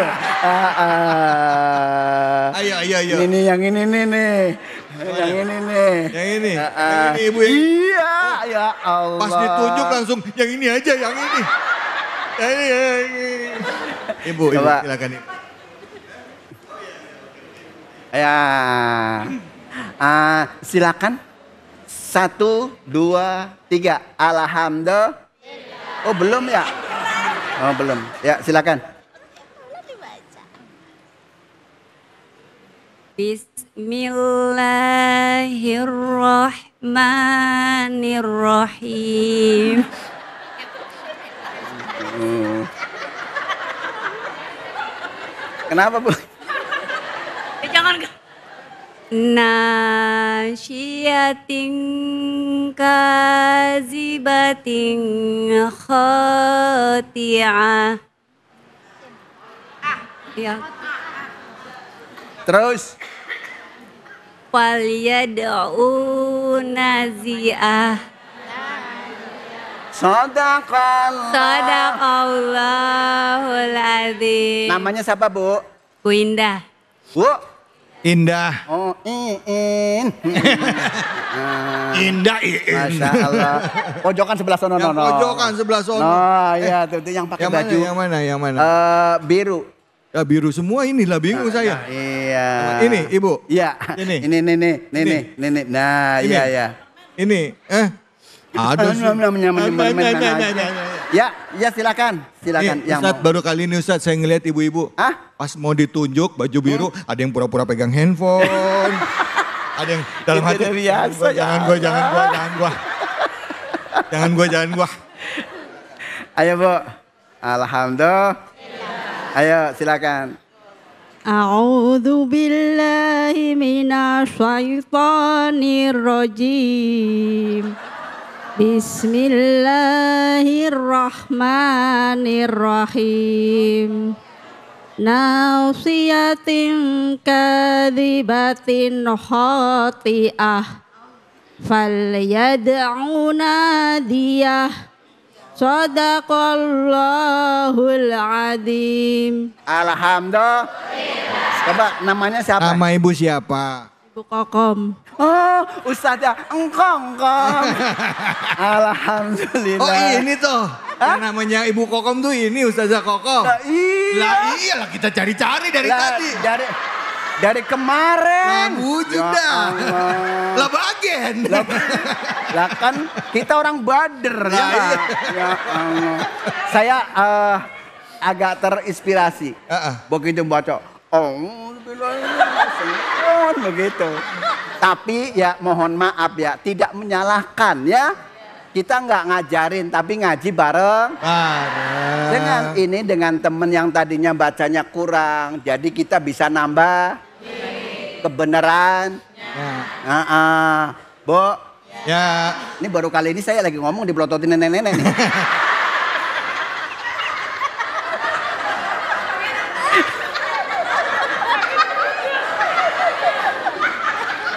Ayo. Ini yang ini nih. Yang ini nih. Yang ini. Yang ini Ibu. Iya, ya Allah. Pas ditunjuk langsung yang ini aja, yang ini. Yang ini. Ibu, silakan Ibu. Ya. Silakan. 1 2 3. Alhamdulillah. Oh, belum ya? Oh, belum. Ya, silakan. Bismillahirrahmanirrahim. Kenapa, Bu? Jangan. Nasyiatin kazibatin khati'ah. Ya. Terus. Falyad'u nazi'ah. Sadaqallahul azim. Namanya siapa, Bu? Bu Indah. Bu? Indah. Oh, Iin. Indah Iin. Masya Allah. Pojokan sebelah sono. Yang pojokan sebelah sono. Oh iya, tuh yang pakai baju. Yang mana? Biru. Ya, biru semua inilah bingung saya. Iya. Ini, Ibu. Iya. Ini. Ini. Nah, Ini. iya. Ini, Aduh. Ya, silakan. Yang Ustadz, baru kali ini Ustadz saya ngeliat ibu-ibu. Pas mau ditunjuk baju biru, ada yang pura-pura pegang handphone. Ada yang dalam hati. Jangan gua. Ayo, Bu. Alhamdulillah. Ayo, silakan. A'udzu billahi minasyaitonir rajim. Bismillahirrahmanirrahim. Nasiyatin kadzibatin khati'ah. Falyad'u nadiyah. Shadaqallahul adzim. Alhamdulillah. Coba namanya siapa? Nama ibu siapa? Ibu Kokom. Oh, Ustazah engkong. Alhamdulillah. Oh ini tuh. Yang namanya Ibu Kokom tuh ini Ustazah Kokom. Lah iya. Lah iyalah kita cari-cari dari tadi. Dari kemarin. Nah, wujud dah. Lah bagian. Lah kan kita orang Badr ya. Ya Allah. Saya agak terinspirasi. Begitu baca. Begitu. Tapi ya mohon maaf ya, tidak menyalahkan ya. Kita nggak ngajarin tapi ngaji bareng. Dengan temen yang tadinya bacanya kurang, jadi kita bisa nambah kebenaran. Bo. Ya. Ini baru kali ini saya lagi ngomong dibelototin nenek-nenek nih.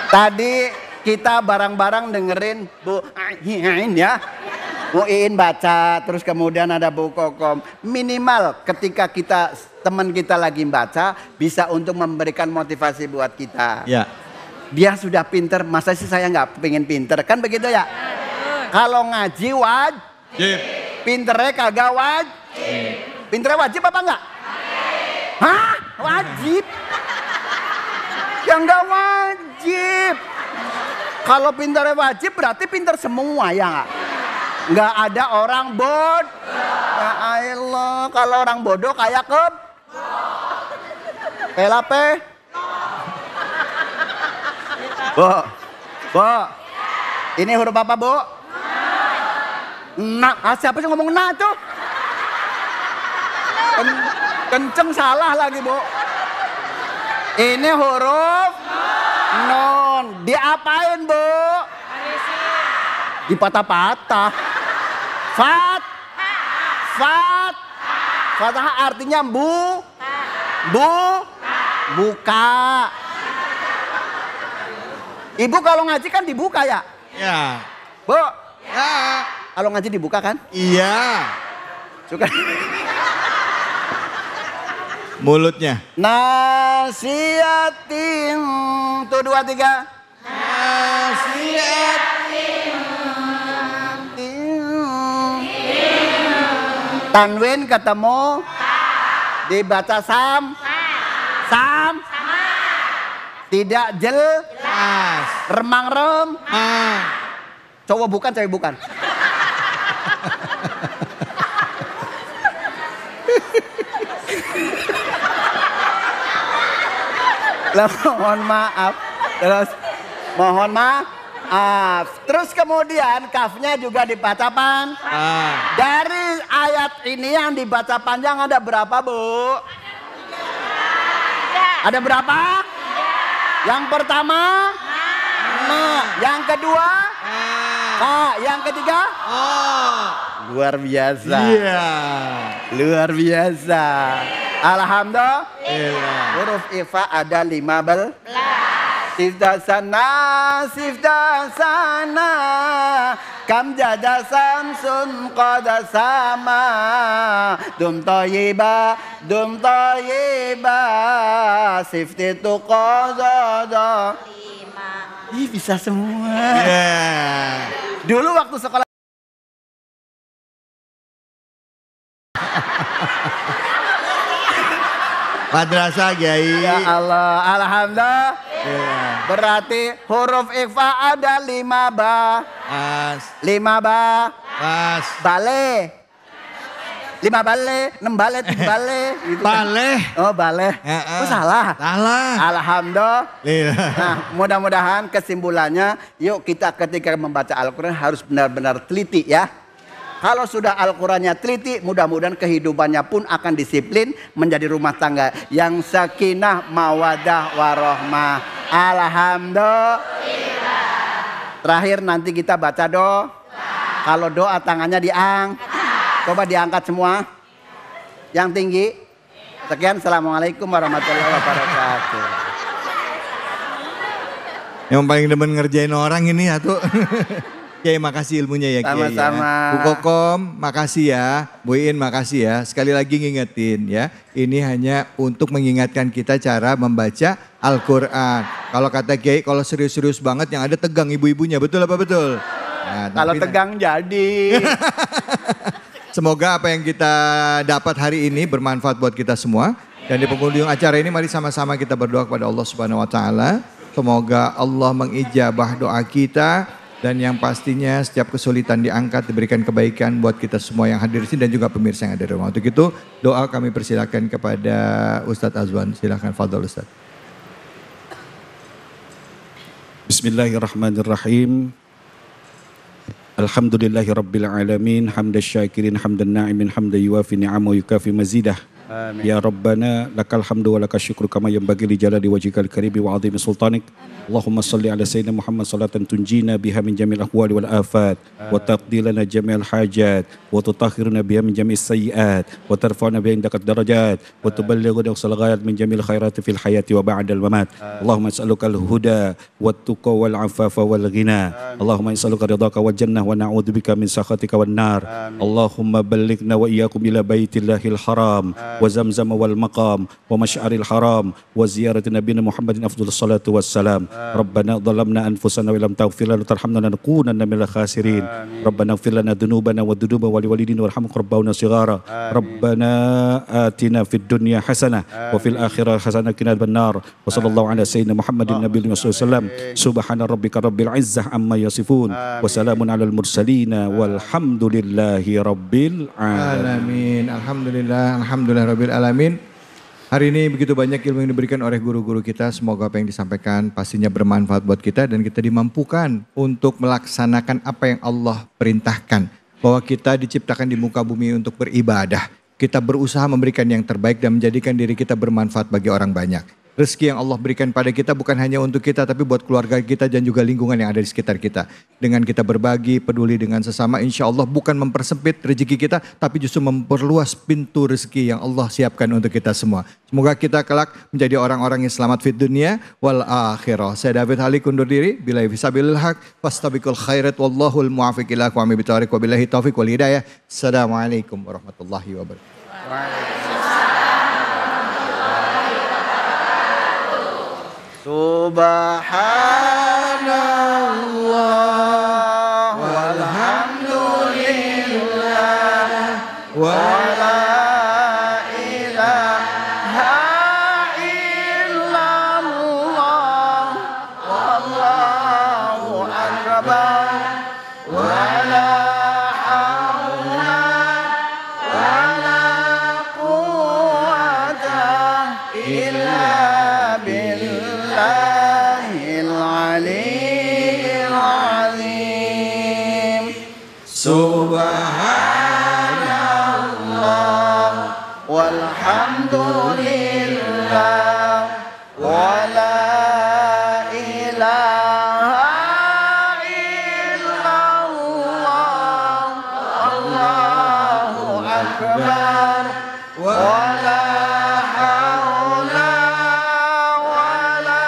Tadi kita bareng-bareng dengerin Bu Iin ya. Bu Iin baca, terus kemudian ada Bu Kokom. Minimal ketika teman kita lagi baca, bisa untuk memberikan motivasi buat kita. Ya. Dia sudah pinter, masa sih saya nggak pengen pinter? Kan begitu ya? Kalau ngaji wajib. Pinternya kagak wajib. Pinternya wajib apa enggak? Hah? Wajib. Yang nggak wajib. Kalau pinternya wajib berarti pinter semua ya nggak? Nggak ada orang bodoh. Ya Allah, kalau orang bodoh kayak Pelape. Bo, ini huruf apa Bu? Nah, siapa sih ngomong nah tuh? Kenceng salah lagi Bu. Ini huruf non. Diapain Bu? Dipatah-patah. Fatah artinya buka. Ibu kalau ngaji kan dibuka ya? Ya. Bu? Ya. Kalau ngaji dibuka kan? Iya. Suka. Mulutnya. Nasiatin. Tuh 2, 3. Nasiatin. Tanwin ketemu. Dibaca sam. Tidak jelas. Remang-rem. Cowok bukan, cewek bukan. Mohon maaf. Mohon maaf. Terus kemudian kafnya juga dibaca Dari ayat ini yang dibaca panjang ada berapa Bu? Ada berapa? Yang pertama, yang kedua, yang ketiga, luar biasa. Luar biasa. Alhamdulillah. Huruf ifa ada 15. Sifda sana, kam jada samsun qada sama. Dum tayyiba, sifti tu qada. Ih bisa semua. Dulu waktu sekolah. Madrasah Kiai. Ya Allah, alhamdulillah. Berarti huruf ikhfa ada 5 ba. 5 ba. Bale. 5 bale, 6 bale, 7 bale. Gitu bale. Kan. Oh bale. Oh salah. Alhamdulillah. Nah mudah-mudahan kesimpulannya, yuk kita ketika membaca Al-Quran harus benar-benar teliti ya. Kalau sudah Al-Qurannya teliti, mudah-mudahan kehidupannya pun akan disiplin menjadi rumah tangga yang sakinah, mawadah, warohmah. Alhamdulillah. Terakhir nanti kita baca doa. Kalau doa tangannya coba diangkat semua. Yang tinggi. Sekian, assalamualaikum warahmatullahi wabarakatuh. Yang paling demen ngerjain orang ini ya tuh. Kiai makasih ilmunya ya Kiai. Sama-sama. Ya. Bu Kokom makasih ya. Bu In makasih ya. Sekali lagi ngingetin ya. Ini hanya untuk mengingatkan kita cara membaca Al-Quran. Kalau kata Kiai kalau serius-serius banget yang ada tegang ibu-ibunya. Betul apa betul? Nah, kalau tegang jadi. Semoga apa yang kita dapat hari ini bermanfaat buat kita semua. Dan di penghujung acara ini mari sama-sama kita berdoa kepada Allah Subhanahu wa taala. Semoga Allah mengijabah doa kita. Dan yang pastinya setiap kesulitan diangkat, diberikan kebaikan buat kita semua yang hadir di sini dan juga pemirsa yang ada di rumah. Untuk itu doa kami persilakan kepada Ustadz Azwan. Silakan Fadol Ustadz. Bismillahirrahmanirrahim. Alhamdulillahi rabbil alamin. Hamdan syakirin, hamdan na'imin, hamdan yuafi ni'amu yukafi mazidah. Amin. Ya Rabbana lakal hamdu wa lakal syukru kama yanbaghi li jalali wajhikal karimi wa 'azimi sultanik. Allahumma salli ala sayyidina Muhammad salatan tunjina biha min jamil ahwali wal afat wa taqdi lana jami'al hajat wa tutahhiruna biha min jami'is sayyi'at wa tarfa'una biha indaka darajat wa tuballighuna aqsal ghayat min jamil khairati fil hayati wa ba'dal mamat. Allahumma as'aluka al-huda wat tuqa wal 'afafa wal ghina. Allahumma as'aluka ridhaka wal jannah wa na'udzubika min sakhatika wan nar. Allahumma ballighna wa iyyakum ila baitillahil haram wa zamzam wal maqam wa masy'aril haram wa ziyarati nabiyina Muhammadin afdhalus salatu wassalam. Rabbana dhalamna anfusana wa lam taghfir lana tarhamna lanakunanna minal khasirin. Rabbana ighfir lana dhunubana wa dhunuba waliwalidina warhamhum rabbana shighara. Rabbana atina fid dunya hasanah wa fil akhirati hasanah wa qina adzabannar. Wa sallallahu ala sayyidina Muhammadin nabiyil wasallam. Subhana rabbika rabbil izzah amma yasifun wa salamun alal mursalin walhamdulillahi rabbil alamin. Alhamdulillah, alhamdulillah rabbil alamin. Hari ini begitu banyak ilmu yang diberikan oleh guru-guru kita. Semoga apa yang disampaikan pastinya bermanfaat buat kita dan kita dimampukan untuk melaksanakan apa yang Allah perintahkan. Bahwa kita diciptakan di muka bumi untuk beribadah. Kita berusaha memberikan yang terbaik dan menjadikan diri kita bermanfaat bagi orang banyak. Rezeki yang Allah berikan pada kita bukan hanya untuk kita tapi buat keluarga kita dan juga lingkungan yang ada di sekitar kita. Dengan kita berbagi, peduli dengan sesama, insya Allah bukan mempersempit rezeki kita tapi justru memperluas pintu rezeki yang Allah siapkan untuk kita semua. Semoga kita kelak menjadi orang-orang yang selamat fid dunia wal akhirah. Saya David Halik undur diri. Billahi fisabilil haq, fastabiqul khairat wallahul muwafiq ila aqwamit thoriq wa billahi taufiq wal hidayah. Assalamualaikum warahmatullahi wabarakatuh. Subhanallah walhamdulillah wa la ilaha illallah wallahu akbar wa la hawla wa la quwwata illa billah. Subhanallah walhamdulillah wa la ilaha illallah Allahu akbar wa la hawla wa la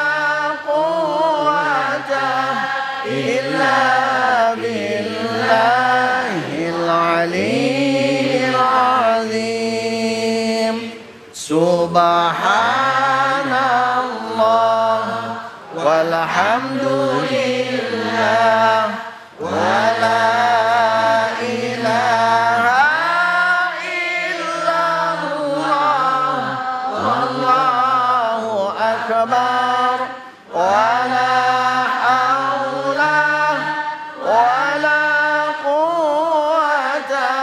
quwwata illa billahil aliyyil azim. Subhanallah walhamdulillah wa la ilaha illallah wallahu akbar wa la hawla wa la quwwata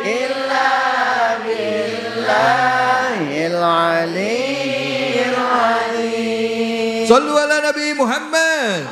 illa billahil aliyyil azim. Sallu ala Nabi Muhammad.